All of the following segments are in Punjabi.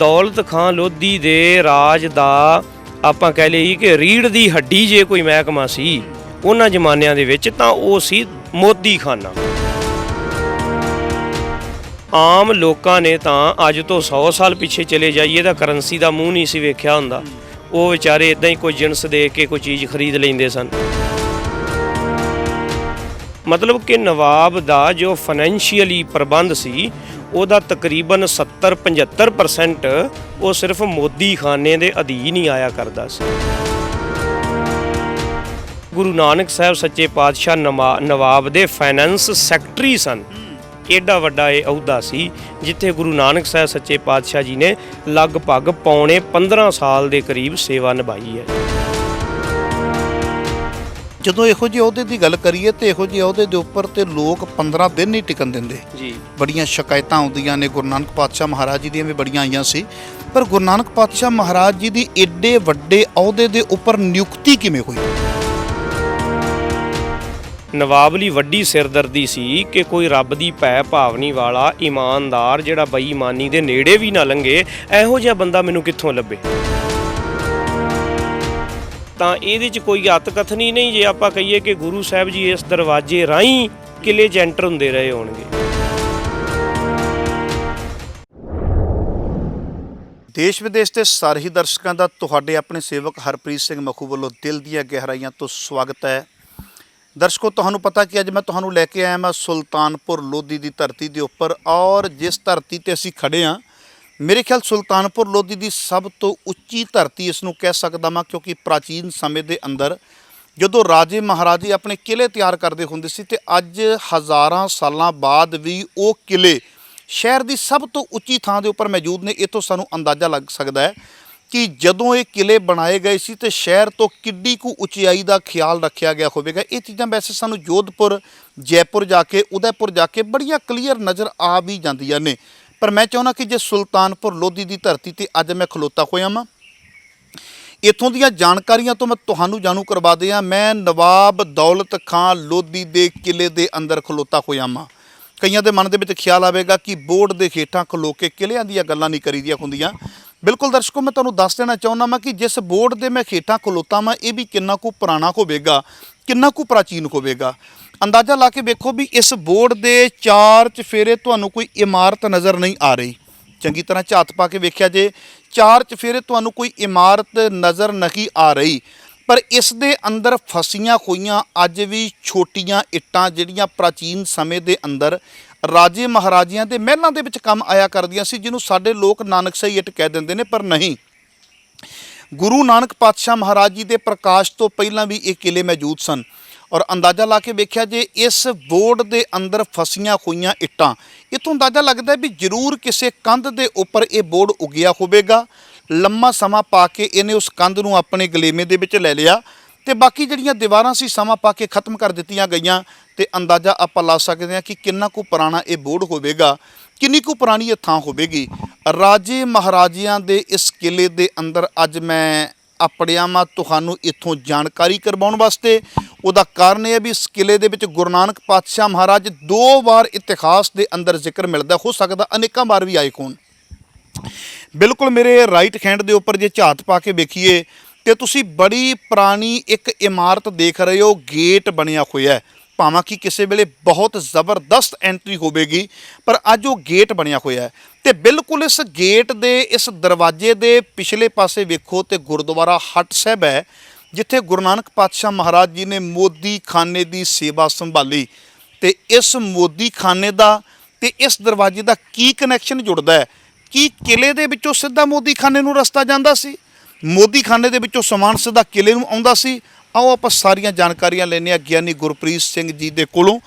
ਦੌਲਤ ਖਾਂ ਲੋਧੀ ਦੇ ਰਾਜ ਦਾ ਆਪਾਂ ਕਹਿ ਲਈਏ ਕਿ ਰੀੜ੍ਹ ਦੀ ਹੱਡੀ ਜੇ ਕੋਈ ਮਹਿਕਮਾ ਸੀ ਉਹਨਾਂ ਜ਼ਮਾਨਿਆਂ ਦੇ ਵਿੱਚ ਤਾਂ ਉਹ ਸੀ ਮੋਦੀ ਖਾਨਾ। ਆਮ ਲੋਕਾਂ ਨੇ ਤਾਂ ਅੱਜ ਤੋਂ 100 ਸਾਲ ਪਿੱਛੇ ਚਲੇ ਜਾਈਏ ਤਾਂ ਕਰੰਸੀ ਦਾ ਮੂੰਹ ਨਹੀਂ ਸੀ ਵੇਖਿਆ ਹੁੰਦਾ। ਉਹ ਵਿਚਾਰੇ ਇੱਦਾਂ ਹੀ ਕੋਈ ਜਿਣਸ ਦੇ ਕੇ ਕੋਈ ਚੀਜ਼ ਖਰੀਦ ਲੈਂਦੇ ਸਨ। ਮਤਲਬ ਕਿ ਨਵਾਬ ਦਾ ਜੋ ਫਾਈਨੈਂਸ਼ੀਅਲੀ ਪ੍ਰਬੰਧ ਸੀ ਉਹਦਾ ਤਕਰੀਬਨ 70-75% ਉਹ ਸਿਰਫ ਮੋਦੀ ਖਾਨੇ ਦੇ ਅਧੀਨ ਹੀ ਆਇਆ ਕਰਦਾ ਸੀ। ਗੁਰੂ ਨਾਨਕ ਸਾਹਿਬ ਸੱਚੇ ਪਾਤਸ਼ਾਹ ਨਵਾਬ ਦੇ ਫਾਈਨੈਂਸ ਸੈਕਟਰੀ ਸਨ। ਏਡਾ ਵੱਡਾ ਇਹ ਅਹੁਦਾ ਸੀ ਜਿੱਥੇ ਗੁਰੂ ਨਾਨਕ ਸਾਹਿਬ ਸੱਚੇ ਪਾਤਸ਼ਾਹ ਜੀ ਨੇ ਲਗਭਗ ਪੌਣੇ 15 ਸਾਲ ਦੇ ਕਰੀਬ ਸੇਵਾ ਨਿਭਾਈ ਹੈ। ਜਦੋਂ ਇਹੋ ਜਿਹੇ ਅਹੁਦੇ ਦੀ ਗੱਲ ਕਰੀਏ ਤੇ ਇਹੋ ਜਿਹੇ ਅਹੁਦੇ ਦੇ ਉੱਪਰ ਤੇ ਲੋਕ 15 ਦਿਨ ਨਹੀਂ ਟਿਕਣ ਦਿੰਦੇ ਜੀ। ਬੜੀਆਂ ਸ਼ਿਕਾਇਤਾਂ ਆਉਂਦੀਆਂ ਨੇ। ਗੁਰੂ ਨਾਨਕ ਪਾਤਸ਼ਾਹ ਮਹਾਰਾਜ ਜੀ ਦੀਆਂ ਵੀ ਬੜੀਆਂ ਆਈਆਂ ਸੀ, ਪਰ ਗੁਰੂ ਨਾਨਕ ਪਾਤਸ਼ਾਹ ਮਹਾਰਾਜ ਜੀ ਦੀ ਏਡੇ ਵੱਡੇ ਅਹੁਦੇ ਦੇ ਉੱਪਰ ਨਿਯੁਕਤੀ ਕਿਵੇਂ ਹੋਈ? ਨਵਾਬ ਲਈ ਵੱਡੀ ਸਿਰਦਰਦੀ ਸੀ ਕਿ ਕੋਈ ਰੱਬ ਦੀ ਭੈ ਭਾਵਨੀ ਵਾਲਾ ਇਮਾਨਦਾਰ ਜਿਹੜਾ ਬੇਈਮਾਨੀ ਦੇ ਨੇੜੇ ਵੀ ਨਾ ਲੰਘੇ, ਇਹੋ ਜਿਹਾ ਬੰਦਾ ਮੈਨੂੰ ਕਿੱਥੋਂ ਲੱਭੇ। ਤਾਂ ਇਹਦੇ 'ਚ ਕੋਈ ਅਤਕਥਨੀ ਨਹੀਂ ਜੇ ਆਪਾਂ ਕਹੀਏ ਕਿ ਗੁਰੂ ਸਾਹਿਬ ਜੀ ਇਸ ਦਰਵਾਜ਼ੇ ਰਾਹੀਂ ਕਿਲੇ 'ਚ ਐਂਟਰ ਹੁੰਦੇ ਰਹੇ ਹੋਣਗੇ। ਦੇਸ਼ ਵਿਦੇਸ਼ ਦੇ ਸਾਰੇ ਹੀ ਦਰਸ਼ਕਾਂ ਦਾ ਤੁਹਾਡੇ ਆਪਣੇ ਸੇਵਕ ਹਰਪ੍ਰੀਤ ਸਿੰਘ ਮਖੂ ਵੱਲੋਂ ਦਿਲ ਦੀਆਂ ਗਹਿਰਾਈਆਂ ਤੋਂ ਸਵਾਗਤ ਹੈ। ਦਰਸ਼ਕੋ, ਤੁਹਾਨੂੰ ਪਤਾ ਕਿ ਅੱਜ ਮੈਂ ਤੁਹਾਨੂੰ ਲੈ ਕੇ ਆਇਆ ਮੈਂ ਸੁਲਤਾਨਪੁਰ ਲੋਧੀ ਦੀ ਧਰਤੀ ਦੇ ਉੱਪਰ, ਔਰ ਜਿਸ ਧਰਤੀ 'ਤੇ ਅਸੀਂ ਖੜ੍ਹੇ ਹਾਂ ਮੇਰੇ ਖਿਆਲ ਸੁਲਤਾਨਪੁਰ ਲੋਧੀ ਦੀ ਸਭ ਤੋਂ ਉੱਚੀ ਧਰਤੀ ਇਸ ਨੂੰ ਕਹਿ ਸਕਦਾ ਮੈਂ, ਕਿਉਂਕਿ ਪ੍ਰਾਚੀਨ ਸਮੇਂ ਦੇ ਅੰਦਰ ਜਦੋਂ ਰਾਜੇ ਮਹਾਰਾਜੇ ਆਪਣੇ ਕਿਲੇ ਤਿਆਰ ਕਰਦੇ ਹੁੰਦੇ ਸੀ ਤੇ ਅੱਜ ਹਜ਼ਾਰਾਂ ਸਾਲਾਂ ਬਾਅਦ ਵੀ ਉਹ ਕਿਲੇ ਸ਼ਹਿਰ ਦੀ ਸਭ ਤੋਂ ਉੱਚੀ ਥਾਂ ਦੇ ਉੱਪਰ ਮੌਜੂਦ ਨੇ। ਇਹ ਤੋਂ ਸਾਨੂੰ ਅੰਦਾਜ਼ਾ ਲੱਗ ਸਕਦਾ ਹੈ ਕਿ ਜਦੋਂ ਇਹ ਕਿਲੇ ਬਣਾਏ ਗਏ ਸੀ ਤੇ ਸ਼ਹਿਰ ਤੋਂ ਕਿੱਡੀ ਕੁ ਉਚਾਈ ਦਾ ਖਿਆਲ ਰੱਖਿਆ ਗਿਆ ਹੋਵੇਗਾ। ਇਹ ਚੀਜ਼ਾਂ ਵੈਸੇ ਸਾਨੂੰ ਜੋਧਪੁਰ, ਜੈਪੁਰ ਜਾ ਕੇ, ਉਦੈਪੁਰ ਜਾ ਕੇ ਬੜੀਆਂ ਕਲੀਅਰ ਨਜ਼ਰ ਆ ਵੀ ਜਾਂਦੀਆਂ ਨੇ, ਪਰ ਮੈਂ ਚਾਹੁੰਦਾ ਕਿ ਜੇ ਸੁਲਤਾਨਪੁਰ ਲੋਧੀ ਦੀ ਧਰਤੀ 'ਤੇ ਅੱਜ ਮੈਂ ਖਲੋਤਾ ਹੋਇਆ ਵਾਂ, ਇੱਥੋਂ ਦੀਆਂ ਜਾਣਕਾਰੀਆਂ ਤੋਂ ਮੈਂ ਤੁਹਾਨੂੰ ਜਾਣੂ ਕਰਵਾ ਦਿਆਂ। ਮੈਂ ਨਵਾਬ ਦੌਲਤ ਖਾਂ ਲੋਧੀ ਦੇ ਕਿਲੇ ਦੇ ਅੰਦਰ ਖਲੋਤਾ ਹੋਇਆ ਵਾਂ। ਕਈਆਂ ਦੇ ਮਨ ਦੇ ਵਿੱਚ ਖਿਆਲ ਆਵੇਗਾ ਕਿ ਬੋਰਡ ਦੇ ਹੇਠਾਂ ਖਲੋ ਕੇ ਕਿਲਿਆਂ ਦੀਆਂ ਗੱਲਾਂ ਨਹੀਂ ਕਰੀਦੀਆਂ ਹੁੰਦੀਆਂ। ਬਿਲਕੁਲ ਦਰਸ਼ਕੋ, ਮੈਂ ਤੁਹਾਨੂੰ ਦੱਸ ਦੇਣਾ ਚਾਹੁੰਦਾ ਮੈਂ ਕਿ ਜਿਸ ਬੋਰਡ ਦੇ ਮੈਂ ਹੇਠਾਂ ਖਲੋਤਾ ਵਾਂ ਇਹ ਵੀ ਕਿੰਨਾ ਕੁ ਪੁਰਾਣਾ ਹੋਵੇਗਾ, ਕਿੰਨਾ ਕੁ ਪ੍ਰਾਚੀਨ ਹੋਵੇਗਾ। ਅੰਦਾਜ਼ਾ ਲਾ ਕੇ ਵੇਖੋ ਵੀ ਇਸ ਬੋਰਡ ਦੇ 4 ਚੁਫੇਰੇ ਤੁਹਾਨੂੰ ਕੋਈ ਇਮਾਰਤ ਨਜ਼ਰ ਨਹੀਂ ਆ ਰਹੀ। ਚੰਗੀ ਤਰ੍ਹਾਂ ਝਾਤ ਪਾ ਕੇ ਵੇਖਿਆ ਜੇ 4 ਚੁਫੇਰੇ ਤੁਹਾਨੂੰ ਕੋਈ ਇਮਾਰਤ ਨਜ਼ਰ ਨਹੀਂ ਆ ਰਹੀ, ਪਰ ਇਸ ਦੇ ਅੰਦਰ ਫਸੀਆਂ ਹੋਈਆਂ ਅੱਜ ਵੀ ਛੋਟੀਆਂ ਇੱਟਾਂ ਜਿਹੜੀਆਂ ਪ੍ਰਾਚੀਨ ਸਮੇਂ ਦੇ ਅੰਦਰ ਰਾਜੇ ਮਹਾਰਾਜਿਆਂ ਦੇ ਮਹਿਲਾਂ ਦੇ ਵਿੱਚ ਕੰਮ ਆਇਆ ਕਰਦੀਆਂ ਸੀ, ਜਿਹਨੂੰ ਸਾਡੇ ਲੋਕ ਨਾਨਕਸ਼ਾਹੀ ਇੱਟ ਕਹਿ ਦਿੰਦੇ ਨੇ, ਪਰ ਨਹੀਂ। ਗੁਰੂ ਨਾਨਕ ਪਾਤਸ਼ਾਹ ਮਹਾਰਾਜ ਜੀ ਦੇ ਪ੍ਰਕਾਸ਼ ਤੋਂ ਪਹਿਲਾਂ ਵੀ ਇਹ ਕਿਲੇ ਮੌਜੂਦ ਸਨ। ਔਰ ਅੰਦਾਜ਼ਾ ਲਾ ਕੇ ਵੇਖਿਆ ਜੇ ਇਸ ਬੋਰਡ ਦੇ ਅੰਦਰ ਫਸੀਆਂ ਹੋਈਆਂ ਇੱਟਾਂ, ਇੱਥੋਂ ਅੰਦਾਜ਼ਾ ਲੱਗਦਾ ਵੀ ਜ਼ਰੂਰ ਕਿਸੇ ਕੰਧ ਦੇ ਉੱਪਰ ਇਹ ਬੋਰਡ ਉਗਿਆ ਹੋਵੇਗਾ। ਲੰਮਾ ਸਮਾਂ ਪਾ ਕੇ ਇਹਨੇ ਉਸ ਕੰਧ ਨੂੰ ਆਪਣੇ ਗਲੇਮੇ ਦੇ ਵਿੱਚ ਲੈ ਲਿਆ ਤੇ ਬਾਕੀ ਜਿਹੜੀਆਂ ਦੀਵਾਰਾਂ ਸੀ ਸਮਾਂ ਪਾ ਕੇ ਖਤਮ ਕਰ ਦਿੱਤੀਆਂ ਗਈਆਂ। ਤੇ ਅੰਦਾਜ਼ਾ ਆਪਾਂ ਲਾ ਸਕਦੇ ਹਾਂ ਕਿ ਕਿੰਨਾ ਕੁ ਪੁਰਾਣਾ ਇਹ ਬੋਰਡ ਹੋਵੇਗਾ, ਕਿੰਨੀ ਕੁ ਪੁਰਾਣੀ ਇਹ ਥਾਂ ਹੋਵੇਗੀ। ਰਾਜੇ ਮਹਾਰਾਜਿਆਂ ਦੇ ਇਸ ਕਿਲੇ ਦੇ ਅੰਦਰ ਅੱਜ ਮੈਂ ਆਪਣਿਆਂ ਵਾਂ ਤੁਹਾਨੂੰ ਇੱਥੋਂ ਜਾਣਕਾਰੀ ਕਰਵਾਉਣ ਵਾਸਤੇ। ਉਹਦਾ ਕਾਰਨ ਇਹ ਹੈ ਵੀ ਇਸ ਕਿਲੇ ਦੇ ਵਿੱਚ ਗੁਰੂ ਨਾਨਕ ਪਾਤਸ਼ਾਹ ਮਹਾਰਾਜ 2 ਵਾਰ ਇਤਿਹਾਸ ਦੇ ਅੰਦਰ ਜ਼ਿਕਰ ਮਿਲਦਾ, ਹੋ ਸਕਦਾ ਅਨੇਕਾਂ ਵਾਰ ਵੀ ਆਏ ਹੋਣ। ਬਿਲਕੁਲ ਮੇਰੇ ਰਾਈਟ ਹੈਂਡ ਦੇ ਉੱਪਰ ਜੇ ਝਾਤ ਪਾ ਕੇ ਵੇਖੀਏ ਤੇ ਤੁਸੀਂ ਬੜੀ ਪੁਰਾਣੀ ਇੱਕ ਇਮਾਰਤ ਦੇਖ ਰਹੇ ਹੋ। ਗੇਟ ਬਣਿਆ ਹੋਇਆ, ਭਾਵੇਂ ਕਿ ਕਿਸੇ ਵੇਲੇ ਬਹੁਤ ਜ਼ਬਰਦਸਤ ਐਂਟਰੀ ਹੋਵੇਗੀ, ਪਰ ਅੱਜ ਉਹ ਗੇਟ ਬਣਿਆ ਹੋਇਆ ਤੇ ਬਿਲਕੁਲ ਇਸ ਗੇਟ ਦੇ ਇਸ ਦਰਵਾਜ਼ੇ ਦੇ ਪਿਛਲੇ ਪਾਸੇ ਵੇਖੋ ਤੇ ਗੁਰਦੁਆਰਾ ਹਟ ਸਾਹਿਬ ਹੈ, ਜਿੱਥੇ ਗੁਰੂ ਨਾਨਕ ਪਾਤਸ਼ਾਹ ਮਹਾਰਾਜ ਜੀ ਨੇ ਮੋਦੀ ਖਾਨੇ ਦੀ ਸੇਵਾ ਸੰਭਾਲੀ। ਤੇ ਇਸ ਮੋਦੀ ਖਾਨੇ ਦਾ ਤੇ ਇਸ ਦਰਵਾਜ਼ੇ ਦਾ ਕੀ ਕਨੈਕਸ਼ਨ ਜੁੜਦਾ ਹੈ? ਕੀ ਕਿਲੇ ਦੇ ਵਿੱਚੋਂ ਸਿੱਧਾ ਮੋਦੀ ਖਾਨੇ ਨੂੰ ਰਸਤਾ ਜਾਂਦਾ ਸੀ? ਮੋਦੀ ਖਾਨੇ ਦੇ ਵਿੱਚੋਂ ਸਮਾਨ ਸਿੱਧਾ ਕਿਲੇ ਨੂੰ ਆਉਂਦਾ ਸੀ? ਆਓ ਆਪਾਂ ਸਾਰੀਆਂ ਜਾਣਕਾਰੀਆਂ ਲੈਂਦੇ ਹਾਂ ਗਿਆਨੀ ਗੁਰਪ੍ਰੀਤ ਸਿੰਘ ਜੀ ਦੇ ਕੋਲੋਂ,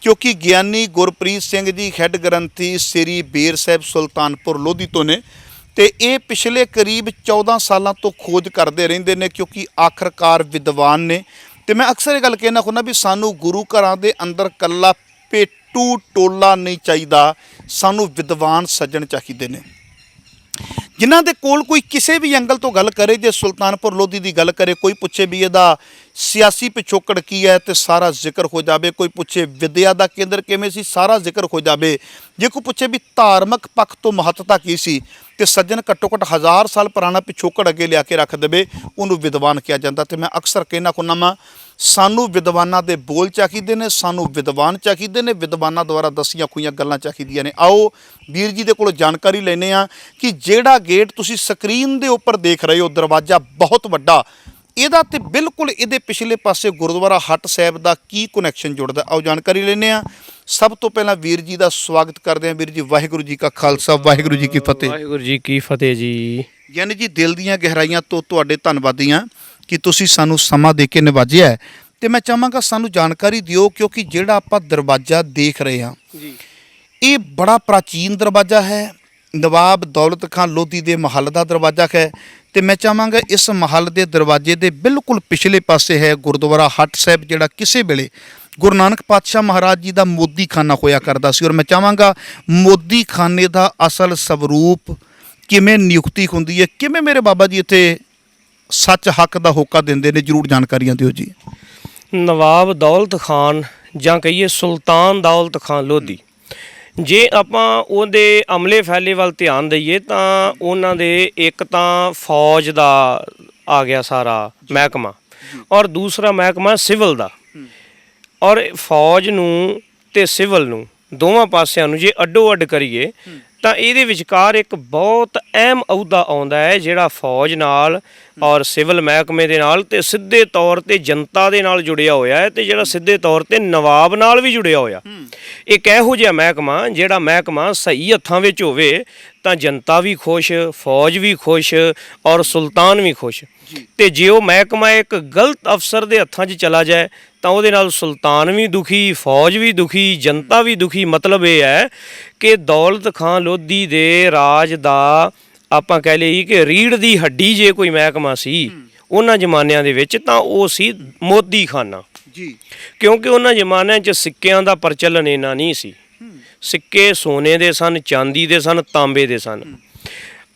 ਕਿਉਂਕਿ ਗਿਆਨੀ ਗੁਰਪ੍ਰੀਤ ਸਿੰਘ ਜੀ ਹੈੱਡ ਗ੍ਰੰਥੀ ਸ੍ਰੀ ਬੇਰ ਸਾਹਿਬ ਸੁਲਤਾਨਪੁਰ ਲੋਧੀ ਤੋਂ ਨੇ ਤੇ ਇਹ ਪਿਛਲੇ ਕਰੀਬ 14 ਸਾਲਾਂ ਤੋਂ ਖੋਜ ਕਰਦੇ ਰਹਿੰਦੇ ਨੇ, ਕਿਉਂਕਿ ਆਖਰਕਾਰ ਵਿਦਵਾਨ ਨੇ। ਤੇ ਮੈਂ ਅਕਸਰ ਇਹ ਗੱਲ ਕਹਿਣਾ ਹੁੰਦਾ ਵੀ ਸਾਨੂੰ ਗੁਰੂ ਘਰਾਂ ਦੇ ਅੰਦਰ ਕੱਲਾ ਪੇਟੂ ਟੋਲਾ ਨਹੀਂ ਚਾਹੀਦਾ, ਸਾਨੂੰ ਵਿਦਵਾਨ ਸੱਜਣ ਚਾਹੀਦੇ ਨੇ ਜਿਨ੍ਹਾਂ ਦੇ ਕੋਲ ਕੋਈ ਕਿਸੇ ਵੀ ਐਂਗਲ ਤੋਂ ਗੱਲ ਕਰੇ। ਜੇ ਸੁਲਤਾਨਪੁਰ ਲੋਧੀ ਦੀ ਗੱਲ ਕਰੇ, ਕੋਈ ਪੁੱਛੇ ਵੀ ਇਹਦਾ ਸਿਆਸੀ ਪਿਛੋਕੜ ਕੀ ਹੈ ਤੇ ਸਾਰਾ ਜ਼ਿਕਰ ਹੋ ਜਾਵੇ। ਕੋਈ ਪੁੱਛੇ ਵਿਦਿਆ ਦਾ ਕੇਂਦਰ ਕਿਵੇਂ ਸੀ, ਸਾਰਾ ਜ਼ਿਕਰ ਹੋ ਜਾਵੇ। ਜੇ ਕੋਈ ਪੁੱਛੇ ਵੀ ਧਾਰਮਿਕ ਪੱਖ ਤੋਂ ਮਹੱਤਤਾ ਕੀ ਸੀ, ਤੇ ਸੱਜਣ ਘੱਟੋ ਘੱਟ 1000 ਸਾਲ ਪੁਰਾਣਾ ਪਿਛੋਕੜ ਅੱਗੇ ਲਿਆ ਕੇ ਰੱਖ ਦੇਵੇ, ਉਹਨੂੰ ਵਿਦਵਾਨ ਕਿਹਾ ਜਾਂਦਾ। ਤੇ ਮੈਂ ਅਕਸਰ ਕਹਿਣਾ ਹੁੰਦਾ ਵਾਂ, ਸਾਨੂੰ ਵਿਦਵਾਨਾਂ ਦੇ ਬੋਲ ਚਾਹੀਦੇ ਨੇ, ਸਾਨੂੰ ਵਿਦਵਾਨ ਚਾਹੀਦੇ ਨੇ, ਵਿਦਵਾਨਾਂ ਦੁਆਰਾ ਦੱਸੀਆਂ ਹੋਈਆਂ ਗੱਲਾਂ ਚਾਹੀਦੀਆਂ ਨੇ। ਆਓ ਵੀਰ ਜੀ ਦੇ ਕੋਲੋਂ ਜਾਣਕਾਰੀ ਲੈਂਦੇ ਹਾਂ ਕਿ ਜਿਹੜਾ ਗੇਟ ਤੁਸੀਂ ਸਕਰੀਨ ਦੇ ਉੱਪਰ ਦੇਖ ਰਹੇ ਹੋ, ਦਰਵਾਜ਼ਾ ਬਹੁਤ ਵੱਡਾ, ਇਹਦਾ ਤੇ ਬਿਲਕੁਲ ਇਹਦੇ ਪਿਛਲੇ ਪਾਸੇ ਗੁਰਦੁਆਰਾ ਹੱਟ ਸਾਹਿਬ ਦਾ ਕੀ ਕਨੈਕਸ਼ਨ ਜੁੜਦਾ, ਆਓ ਜਾਣਕਾਰੀ ਲੈਂਦੇ ਹਾਂ। ਸਭ ਤੋਂ ਪਹਿਲਾਂ ਵੀਰ ਜੀ ਦਾ ਸਵਾਗਤ ਕਰਦੇ ਹਾਂ। ਵੀਰ ਜੀ, ਵਾਹਿਗੁਰੂ ਜੀ ਕਾ ਖਾਲਸਾ, ਵਾਹਿਗੁਰੂ ਜੀ ਕੀ ਫਤਿਹ। ਵਾਹਿਗੁਰੂ ਜੀ ਕੀ ਫਤਿਹ ਜੀ। ਯਾਨੀ ਜੀ ਦਿਲ ਦੀਆਂ ਗਹਿਰਾਈਆਂ ਤੋਂ ਤੁਹਾਡੇ ਧੰਨਵਾਦੀ ਹਾਂ ਕਿ ਤੁਸੀਂ ਸਾਨੂੰ ਸਮਾਂ ਦੇ ਕੇ ਨਿਵਾਜਿਆ ਹੈ। ਤੇ ਮੈਂ ਚਾਹਾਂਗਾ ਸਾਨੂੰ ਜਾਣਕਾਰੀ ਦਿਓ, ਕਿਉਂਕਿ ਜਿਹੜਾ ਆਪਾਂ ਦਰਵਾਜ਼ਾ ਦੇਖ ਰਹੇ ਹਾਂ ਜੀ, ਇਹ ਬੜਾ ਪ੍ਰਾਚੀਨ ਦਰਵਾਜ਼ਾ ਹੈ। ਨਵਾਬ ਦੌਲਤ ਖਾਨ ਲੋਧੀ ਦੇ ਮਹੱਲ ਦਾ ਦਰਵਾਜ਼ਾ ਹੈ। ਤੇ ਮੈਂ ਚਾਹਾਂਗਾ ਇਸ ਮਹੱਲ ਦੇ ਦਰਵਾਜ਼ੇ ਦੇ ਬਿਲਕੁਲ ਪਿਛਲੇ ਪਾਸੇ ਹੈ ਗੁਰਦੁਆਰਾ ਹੱਟ ਸਾਹਿਬ, ਜਿਹੜਾ ਕਿਸੇ ਵੇਲੇ ਗੁਰੂ ਨਾਨਕ ਪਾਤਸ਼ਾਹ ਮਹਾਰਾਜ ਜੀ ਦਾ ਮੋਦੀ ਖਾਨਾ ਹੋਇਆ ਕਰਦਾ ਸੀ। ਔਰ ਮੈਂ ਚਾਹਾਂਗਾ ਮੋਦੀ ਖਾਨੇ ਦਾ ਅਸਲ ਸਵਰੂਪ ਕਿਵੇਂ ਨਿਯੁਕਤੀ ਹੁੰਦੀ ਹੈ, ਕਿਵੇਂ ਮੇਰੇ ਬਾਬਾ ਜੀ ਇੱਥੇ ਸੱਚ ਹੱਕ ਦਾ ਹੋਕਾ ਦਿੰਦੇ ਨੇ, ਜ਼ਰੂਰ ਜਾਣਕਾਰੀਆਂ ਦਿਓ ਜੀ। ਨਵਾਬ ਦੌਲਤ ਖਾਨ ਜਾਂ ਕਹੀਏ ਸੁਲਤਾਨ ਦੌਲਤ ਖਾਨ ਲੋਧੀ, ਜੇ ਆਪਾਂ ਉਹਦੇ ਅਮਲੇ ਫੈਲੇ ਵੱਲ ਧਿਆਨ ਦਈਏ ਤਾਂ ਉਹਨਾਂ ਦੇ ਇੱਕ ਤਾਂ ਫੌਜ ਦਾ ਆ ਗਿਆ ਸਾਰਾ ਮਹਿਕਮਾ, ਔਰ ਦੂਸਰਾ ਮਹਿਕਮਾ ਸਿਵਲ ਦਾ। ਔਰ ਫੌਜ ਨੂੰ ਤੇ ਸਿਵਲ ਨੂੰ ਦੋਵਾਂ ਪਾਸਿਆਂ ਨੂੰ ਜੇ ਅੱਡੋ ਅੱਡ ਕਰੀਏ ਤਾਂ ਇਹਦੇ ਵਿਚਕਾਰ ਇੱਕ ਬਹੁਤ ਅਹਿਮ ਅਹੁਦਾ ਆਉਂਦਾ ਹੈ, ਜਿਹੜਾ ਫੌਜ ਨਾਲ ਔਰ ਸਿਵਲ ਮਹਿਕਮੇ ਦੇ ਨਾਲ ਤੇ ਸਿੱਧੇ ਤੌਰ ਤੇ ਜਨਤਾ ਦੇ ਨਾਲ ਜੁੜਿਆ ਹੋਇਆ ਹੈ, ਤੇ ਜਿਹੜਾ ਸਿੱਧੇ ਤੌਰ ਤੇ ਨਵਾਬ ਨਾਲ ਵੀ ਜੁੜਿਆ ਹੋਇਆ। ਇੱਕ ਇਹੋ ਜਿਹਾ ਮਹਿਕਮਾ, ਜਿਹੜਾ ਮਹਿਕਮਾ ਸਹੀ ਹੱਥਾਂ ਵਿੱਚ ਹੋਵੇ ਤਾਂ ਜਨਤਾ ਵੀ ਖੁਸ਼, ਫੌਜ ਵੀ ਖੁਸ਼ ਔਰ ਸੁਲਤਾਨ ਵੀ ਖੁਸ਼। ਤੇ ਜੇ ਉਹ ਮਹਿਕਮਾ ਇੱਕ ਗਲਤ ਅਫਸਰ ਦੇ ਹੱਥਾਂ 'ਚ ਚਲਾ ਜਾਏ ਤਾਂ ਉਹਦੇ ਨਾਲ ਸੁਲਤਾਨ ਵੀ ਦੁਖੀ, ਫੌਜ ਵੀ ਦੁਖੀ, ਜਨਤਾ ਵੀ ਦੁਖੀ। ਮਤਲਬ ਇਹ ਹੈ ਕਿ ਦੌਲਤ ਖਾਨ ਲੋਧੀ ਦੇ ਰਾਜ ਦਾ ਆਪਾਂ ਕਹਿ ਲਈਏ ਕਿ ਰੀੜ੍ਹ ਦੀ ਹੱਡੀ ਜੇ ਕੋਈ ਮਹਿਕਮਾ ਸੀ ਉਹਨਾਂ ਜ਼ਮਾਨਿਆਂ ਦੇ ਵਿੱਚ ਤਾਂ ਉਹ ਸੀ ਮੋਦੀ ਖਾਨਾ ਜੀ। ਕਿਉਂਕਿ ਉਹਨਾਂ ਜ਼ਮਾਨਿਆਂ 'ਚ ਸਿੱਕਿਆਂ ਦਾ ਪ੍ਰਚਲਨ ਇੰਨਾ ਨਹੀਂ ਸੀ। ਸਿੱਕੇ ਸੋਨੇ ਦੇ ਸਨ, ਚਾਂਦੀ ਦੇ ਸਨ, ਤਾਂਬੇ ਦੇ ਸਨ।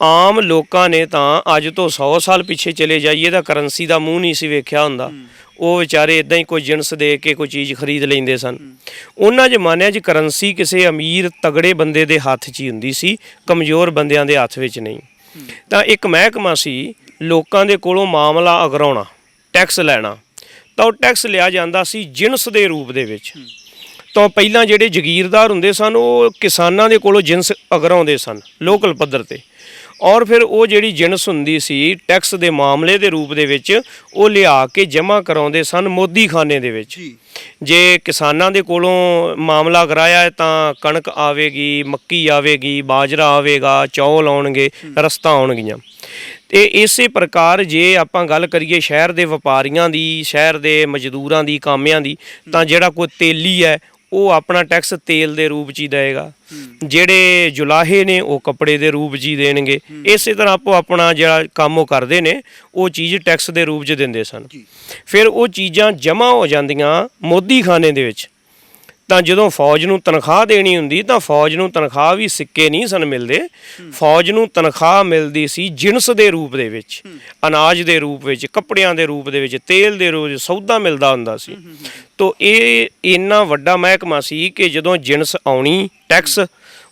ਆਮ ਲੋਕਾਂ ਨੇ ਤਾਂ ਅੱਜ ਤੋਂ 100 ਸਾਲ ਪਿੱਛੇ ਚਲੇ ਜਾਈਏ ਤਾਂ ਕਰੰਸੀ ਦਾ ਮੂੰਹ ਨਹੀਂ ਸੀ ਵੇਖਿਆ ਹੁੰਦਾ। ਉਹ ਵਿਚਾਰੇ ਇੱਦਾਂ ਹੀ ਕੋਈ ਜਿਣਸ ਦੇ ਕੇ ਕੋਈ ਚੀਜ਼ ਖਰੀਦ ਲੈਂਦੇ ਸਨ। ਉਹਨਾਂ ਜ਼ਮਾਨਿਆਂ 'ਚ ਕਰੰਸੀ ਕਿਸੇ ਅਮੀਰ ਤਗੜੇ ਬੰਦੇ ਦੇ ਹੱਥ 'ਚ ਹੀ ਹੁੰਦੀ ਸੀ, ਕਮਜ਼ੋਰ ਬੰਦਿਆਂ ਦੇ ਹੱਥ ਵਿੱਚ ਨਹੀਂ। ਤਾਂ ਇੱਕ ਮਹਿਕਮਾ ਸੀ ਲੋਕਾਂ ਦੇ ਕੋਲੋਂ ਮਾਮਲਾ ਅਗਰਾਉਣਾ, ਟੈਕਸ ਲੈਣਾ। ਤਾਂ ਉਹ ਟੈਕਸ ਲਿਆ ਜਾਂਦਾ ਸੀ ਜਿਣਸ ਦੇ ਰੂਪ ਦੇ ਵਿੱਚ। ਤਾਂ ਪਹਿਲਾਂ ਜਿਹੜੇ ਜਗੀਰਦਾਰ ਹੁੰਦੇ ਸਨ ਉਹ ਕਿਸਾਨਾਂ ਦੇ ਕੋਲੋਂ ਜਿਣਸ ਅਗਰਾਉਂਦੇ ਸਨ ਲੋਕਲ ਪੱਧਰ 'ਤੇ, ਔਰ ਫਿਰ ਉਹ ਜਿਹੜੀ ਜਿਣਸ ਹੁੰਦੀ ਸੀ ਟੈਕਸ ਦੇ ਮਾਮਲੇ ਦੇ ਰੂਪ ਦੇ ਵਿੱਚ ਉਹ ਲਿਆ ਕੇ ਜਮ੍ਹਾਂ ਕਰਾਉਂਦੇ ਸਨ ਮੋਦੀ ਖਾਨੇ ਦੇ ਵਿੱਚ। ਜੇ ਕਿਸਾਨਾਂ ਦੇ ਕੋਲੋਂ ਮਾਮਲਾ ਕਰਾਇਆ ਹੈ ਤਾਂ ਕਣਕ ਆਵੇਗੀ, ਮੱਕੀ ਆਵੇਗੀ, ਬਾਜਰਾ ਆਵੇਗਾ, ਚੌਲ ਆਉਣਗੇ, ਰਸਤਾਂ ਆਉਣਗੀਆਂ। ਤੇ ਇਸੇ ਪ੍ਰਕਾਰ ਜੇ ਆਪਾਂ ਗੱਲ ਕਰੀਏ ਸ਼ਹਿਰ ਦੇ ਵਪਾਰੀਆਂ ਦੀ, ਸ਼ਹਿਰ ਦੇ ਮਜ਼ਦੂਰਾਂ ਦੀ, ਕਾਮਿਆਂ ਦੀ, ਤਾਂ ਜਿਹੜਾ ਕੋਈ ਤੇਲੀ ਹੈ ਉਹ ਆਪਣਾ ਟੈਕਸ ਤੇਲ ਦੇ ਰੂਪ 'ਚ ਹੀ ਦੇਵੇਗਾ। ਜਿਹੜੇ ਜੁਲਾਹੇ ਨੇ ਉਹ ਕੱਪੜੇ ਦੇ ਰੂਪ 'ਚ ਹੀ ਦੇਣਗੇ। ਇਸੇ ਤਰ੍ਹਾਂ ਆਪੋ ਆਪਣਾ ਜਿਹੜਾ ਕੰਮ ਉਹ ਕਰਦੇ ਨੇ ਉਹ ਚੀਜ਼ ਟੈਕਸ ਦੇ ਰੂਪ 'ਚ ਦਿੰਦੇ ਸਨ। ਫਿਰ ਉਹ ਚੀਜ਼ਾਂ ਜਮ੍ਹਾਂ ਹੋ ਜਾਂਦੀਆਂ ਮੋਦੀ ਖਾਨੇ ਦੇ ਵਿੱਚ। ਤਾਂ ਜਦੋਂ ਫੌਜ ਨੂੰ ਤਨਖਾਹ ਦੇਣੀ ਹੁੰਦੀ ਤਾਂ ਫੌਜ ਨੂੰ ਤਨਖਾਹ ਵੀ ਸਿੱਕੇ ਨਹੀਂ ਸਨ ਮਿਲਦੇ, ਫੌਜ ਨੂੰ ਤਨਖਾਹ ਮਿਲਦੀ ਸੀ ਜਿਣਸ ਦੇ ਰੂਪ ਦੇ ਵਿੱਚ, ਅਨਾਜ ਦੇ ਰੂਪ ਵਿੱਚ, ਕੱਪੜਿਆਂ ਦੇ ਰੂਪ ਦੇ ਵਿੱਚ, ਤੇਲ ਦੇ ਰੂਪ ਵਿੱਚ ਸੌਦਾ ਮਿਲਦਾ ਹੁੰਦਾ ਸੀ। ਤੋ ਇਹ ਇੰਨਾ ਵੱਡਾ ਮਹਿਕਮਾ ਸੀ ਕਿ ਜਦੋਂ ਜਿਣਸ ਆਉਣੀ ਟੈਕਸ,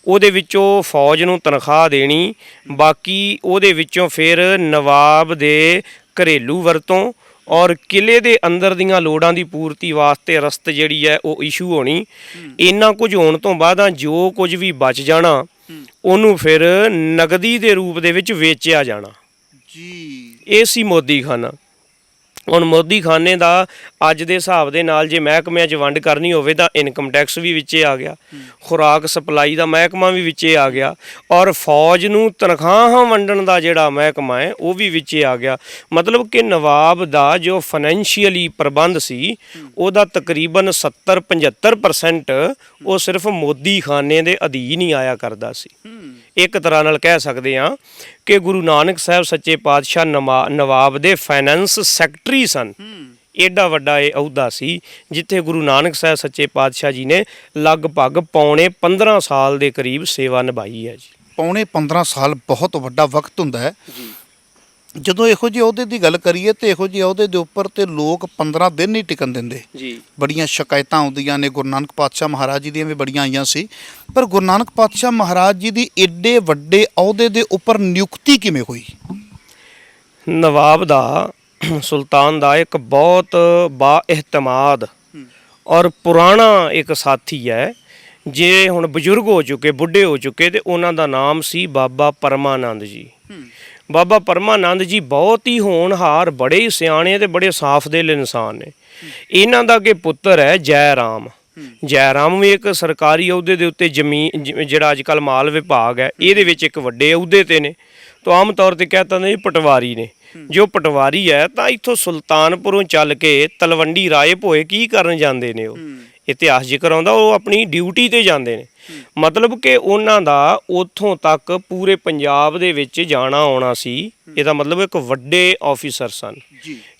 ਉਹਦੇ ਵਿੱਚੋਂ ਫੌਜ ਨੂੰ ਤਨਖਾਹ ਦੇਣੀ, ਬਾਕੀ ਉਹਦੇ ਵਿੱਚੋਂ ਫਿਰ ਨਵਾਬ ਦੇ ਘਰੇਲੂ ਵਰਤੋਂ ਔਰ ਕਿਲੇ ਦੇ ਅੰਦਰ ਦੀਆਂ ਲੋੜਾਂ ਦੀ ਪੂਰਤੀ ਵਾਸਤੇ ਰਸਤ ਜਿਹੜੀ ਹੈ ਉਹ ਇਸ਼ੂ ਹੋਣੀ। ਇੰਨਾ ਕੁਝ ਹੋਣ ਤੋਂ ਬਾਅਦ ਜੋ ਕੁਝ ਵੀ ਬਚ ਜਾਣਾ ਉਹਨੂੰ ਫਿਰ ਨਗਦੀ ਦੇ ਰੂਪ ਦੇ ਵਿੱਚ ਵੇਚਿਆ ਜਾਣਾ ਜੀ। ਇਹ ਸੀ ਮੋਦੀ ਖਾਨਾ। ਹੁਣ ਮੋਦੀ ਖਾਨੇ ਦਾ ਅੱਜ ਦੇ ਹਿਸਾਬ ਦੇ ਨਾਲ ਜੇ ਮਹਿਕਮਿਆਂ 'ਚ ਵੰਡ ਕਰਨੀ ਹੋਵੇ ਤਾਂ ਇਨਕਮ ਟੈਕਸ ਵੀ ਵਿੱਚੇ ਆ ਗਿਆ, ਖੁਰਾਕ ਸਪਲਾਈ ਦਾ ਮਹਿਕਮਾ ਵੀ ਵਿੱਚੇ ਆ ਗਿਆ, ਔਰ ਫੌਜ ਨੂੰ ਤਨਖਾਹਾਂ ਵੰਡਣ ਦਾ ਜਿਹੜਾ ਮਹਿਕਮਾ ਹੈ ਉਹ ਵੀ ਵਿੱਚੇ ਆ ਗਿਆ। ਮਤਲਬ ਕਿ ਨਵਾਬ ਦਾ ਜੋ ਫਾਈਨੈਂਸ਼ੀਅਲੀ ਪ੍ਰਬੰਧ ਸੀ ਉਹਦਾ ਤਕਰੀਬਨ 70-75% ਉਹ ਸਿਰਫ ਮੋਦੀ ਖਾਨੇ ਦੇ ਅਧੀਨ ਹੀ ਆਇਆ ਕਰਦਾ ਸੀ। ਇੱਕ ਤਰ੍ਹਾਂ ਨਾਲ ਕਹਿ ਸਕਦੇ ਹਾਂ ਕਿ ਗੁਰੂ ਨਾਨਕ ਸਾਹਿਬ ਸੱਚੇ ਪਾਤਸ਼ਾਹ ਨਵਾਬ ਦੇ ਫਾਈਨੈਂਸ ਸੈਕਟਰੀ ਸਨ। ਏਡਾ ਵੱਡਾ ਇਹ ਅਹੁਦਾ ਸੀ ਜਿੱਥੇ ਗੁਰੂ ਨਾਨਕ ਸਾਹਿਬ ਸੱਚੇ ਪਾਤਸ਼ਾਹ ਜੀ ਨੇ ਲਗਭਗ ਪੌਣੇ 15 ਸਾਲ ਦੇ ਕਰੀਬ ਸੇਵਾ ਨਿਭਾਈ ਹੈ ਜੀ। ਪੌਣੇ 15 ਸਾਲ ਬਹੁਤ ਵੱਡਾ ਵਕਤ ਹੁੰਦਾ ਹੈ। ਜਦੋਂ ਇਹੋ ਜਿਹੇ ਅਹੁਦੇ ਦੀ ਗੱਲ ਕਰੀਏ ਤੇ ਇਹੋ ਜਿਹੇ ਅਹੁਦੇ ਦੇ ਉੱਪਰ ਤੇ ਲੋਕ 15 ਦਿਨ ਨਹੀਂ ਟਿਕਣ ਦਿੰਦੇ ਜੀ। ਬੜੀਆਂ ਸ਼ਿਕਾਇਤਾਂ ਆਉਂਦੀਆਂ ਨੇ। ਗੁਰੂ ਨਾਨਕ ਪਾਤਸ਼ਾਹ ਮਹਾਰਾਜ ਜੀ ਦੀਆਂ ਵੀ ਬੜੀਆਂ ਆਈਆਂ ਸੀ, ਪਰ ਗੁਰੂ ਨਾਨਕ ਪਾਤਸ਼ਾਹ ਮਹਾਰਾਜ ਜੀ ਦੀ ਏਡੇ ਵੱਡੇ ਅਹੁਦੇ ਦੇ ਉੱਪਰ ਨਿਯੁਕਤੀ ਕਿਵੇਂ ਹੋਈ? ਨਵਾਬ ਦਾ, ਸੁਲਤਾਨ ਦਾ ਇੱਕ ਬਹੁਤ ਬਾ ਇਹਤਮਾਦ ਔਰ ਪੁਰਾਣਾ ਇੱਕ ਸਾਥੀ ਹੈ। ਜੇ ਹੁਣ ਬਜ਼ੁਰਗ ਹੋ ਚੁੱਕੇ, ਬੁੱਢੇ ਹੋ ਚੁੱਕੇ, ਤੇ ਉਹਨਾਂ ਦਾ ਨਾਮ ਸੀ ਬਾਬਾ ਪਰਮਾਨੰਦ ਜੀ। ਬਾਬਾ ਪਰਮਾਨੰਦ ਜੀ ਬਹੁਤ ਹੀ ਹੋਣਹਾਰ, ਬੜੇ ਹੀ ਸਿਆਣੇ ਤੇ ਬੜੇ ਸਾਫ਼ ਦਿਲ ਇਨਸਾਨ ਨੇ। ਇਹਨਾਂ ਦਾ ਅੱਗੇ ਪੁੱਤਰ ਹੈ ਜੈ ਰਾਮ। ਜੈ ਰਾਮ ਵੀ ਇੱਕ ਸਰਕਾਰੀ ਅਹੁਦੇ ਦੇ ਉੱਤੇ ਜ਼ਮੀਨ, ਜਿਹੜਾ ਅੱਜ ਕੱਲ੍ਹ ਮਾਲ ਵਿਭਾਗ ਹੈ, ਇਹਦੇ ਵਿੱਚ ਇੱਕ ਵੱਡੇ ਅਹੁਦੇ ਤੇ ਨੇ। ਤਾਂ ਆਮ ਤੌਰ ਤੇ ਕਹਿ ਦਿੰਦੇ ਪਟਵਾਰੀ ਨੇ। ਜੋ ਪਟਵਾਰੀ ਹੈ ਤਾਂ ਇੱਥੋਂ ਸੁਲਤਾਨਪੁਰੋਂ ਚੱਲ ਕੇ ਤਲਵੰਡੀ ਰਾਏ ਭੋਏ ਕੀ ਕਰਨ ਜਾਂਦੇ ਨੇ? ਉਹ ਇਤਿਹਾਸ ਜ਼ਿਕਰ ਆਉਂਦਾ, ਉਹ ਆਪਣੀ ਡਿਊਟੀ ਤੇ ਜਾਂਦੇ ਨੇ। ਮਤਲਬ ਕਿ ਉਹਨਾਂ ਦਾ ਉੱਥੋਂ ਤੱਕ ਪੂਰੇ ਪੰਜਾਬ ਦੇ ਵਿੱਚ ਜਾਣਾ ਆਉਣਾ ਸੀ। ਇਹਦਾ ਮਤਲਬ ਇੱਕ ਵੱਡੇ ਆਫੀਸਰ ਸਨ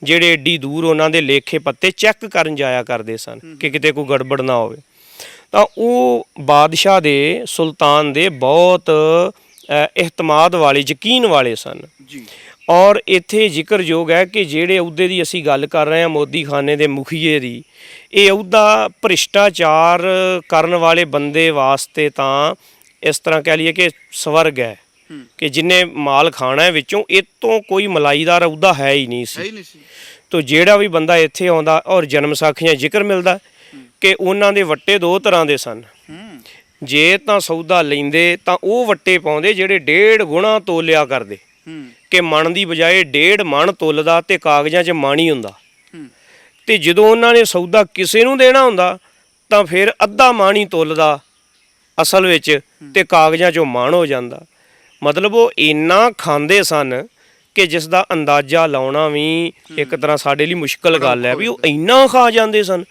ਜਿਹੜੇ ਏਡੀ ਦੂਰ ਉਹਨਾਂ ਦੇ ਲੇਖੇ ਪੱਤੇ ਚੈੱਕ ਕਰਨ ਜਾਇਆ ਕਰਦੇ ਸਨ ਕਿ ਕਿਤੇ ਕੋਈ ਗੜਬੜ ਨਾ ਹੋਵੇ। ਤਾਂ ਉਹ ਬਾਦਸ਼ਾਹ ਦੇ, ਸੁਲਤਾਨ ਦੇ ਬਹੁਤ ਇਹਤਮਾਦ ਵਾਲੇ, ਯਕੀਨ ਵਾਲੇ ਸਨ ਜੀ। ਔਰ ਇੱਥੇ ਜ਼ਿਕਰਯੋਗ ਹੈ ਕਿ ਜਿਹੜੇ ਅਹੁਦੇ ਦੀ ਅਸੀਂ ਗੱਲ ਕਰ ਰਹੇ ਹਾਂ, ਮੋਦੀ ਖਾਨੇ ਦੇ ਮੁਖੀਏ ਦੀ, ਇਹ ਅਹੁਦਾ ਭ੍ਰਿਸ਼ਟਾਚਾਰ ਕਰਨ ਵਾਲੇ ਬੰਦੇ ਵਾਸਤੇ ਤਾਂ ਇਸ ਤਰ੍ਹਾਂ ਕਹਿ ਲਈਏ ਕਿ ਸਵਰਗ ਹੈ, ਕਿ ਜਿੰਨੇ ਮਾਲ ਖਾਣਾ ਹੈ ਵਿੱਚੋਂ, ਇਹ ਤੋਂ ਕੋਈ ਮਲਾਈਦਾਰ ਅਹੁਦਾ ਹੈ ਹੀ ਨਹੀਂ ਸੀ। ਤੋ ਜਿਹੜਾ ਵੀ ਬੰਦਾ ਇੱਥੇ ਆਉਂਦਾ, ਔਰ ਜਨਮ ਸਾਖੀਆਂ ਜ਼ਿਕਰ ਮਿਲਦਾ ਕਿ ਉਹਨਾਂ ਦੇ ਵੱਟੇ ਦੋ ਤਰ੍ਹਾਂ ਦੇ ਸਨ। ਜੇ ਤਾਂ ਸੌਦਾ ਲੈਂਦੇ ਤਾਂ ਉਹ ਵੱਟੇ ਪਾਉਂਦੇ ਜਿਹੜੇ 1.5 ਗੁਣਾ ਤੋਲਿਆ ਕਰਦੇ, ਕਿ ਮਣ ਦੀ ਬਜਾਏ 1.5 ਮਣ ਤੁੱਲਦਾ ਤੇ ਕਾਗਜ਼ਾਂ 'ਚ ਮਣ ਹੀ ਹੁੰਦਾ। ਤੇ ਜਦੋਂ ਉਹਨਾਂ ਨੇ ਸੌਦਾ ਕਿਸੇ ਨੂੰ ਦੇਣਾ ਹੁੰਦਾ ਤਾਂ ਫਿਰ ਅੱਧਾ ਮਣ ਹੀ ਤੁੱਲਦਾ ਅਸਲ ਵਿੱਚ, ਤੇ ਕਾਗਜ਼ਾਂ 'ਚੋਂ ਮਣ ਹੋ ਜਾਂਦਾ। ਮਤਲਬ ਉਹ ਇੰਨਾ ਖਾਂਦੇ ਸਨ ਕਿ ਜਿਸ ਦਾ ਅੰਦਾਜ਼ਾ ਲਾਉਣਾ ਵੀ ਇੱਕ ਤਰ੍ਹਾਂ ਸਾਡੇ ਲਈ ਮੁਸ਼ਕਲ ਗੱਲ ਹੈ, ਵੀ ਉਹ ਇੰਨਾ ਖਾ ਜਾਂਦੇ ਸਨ।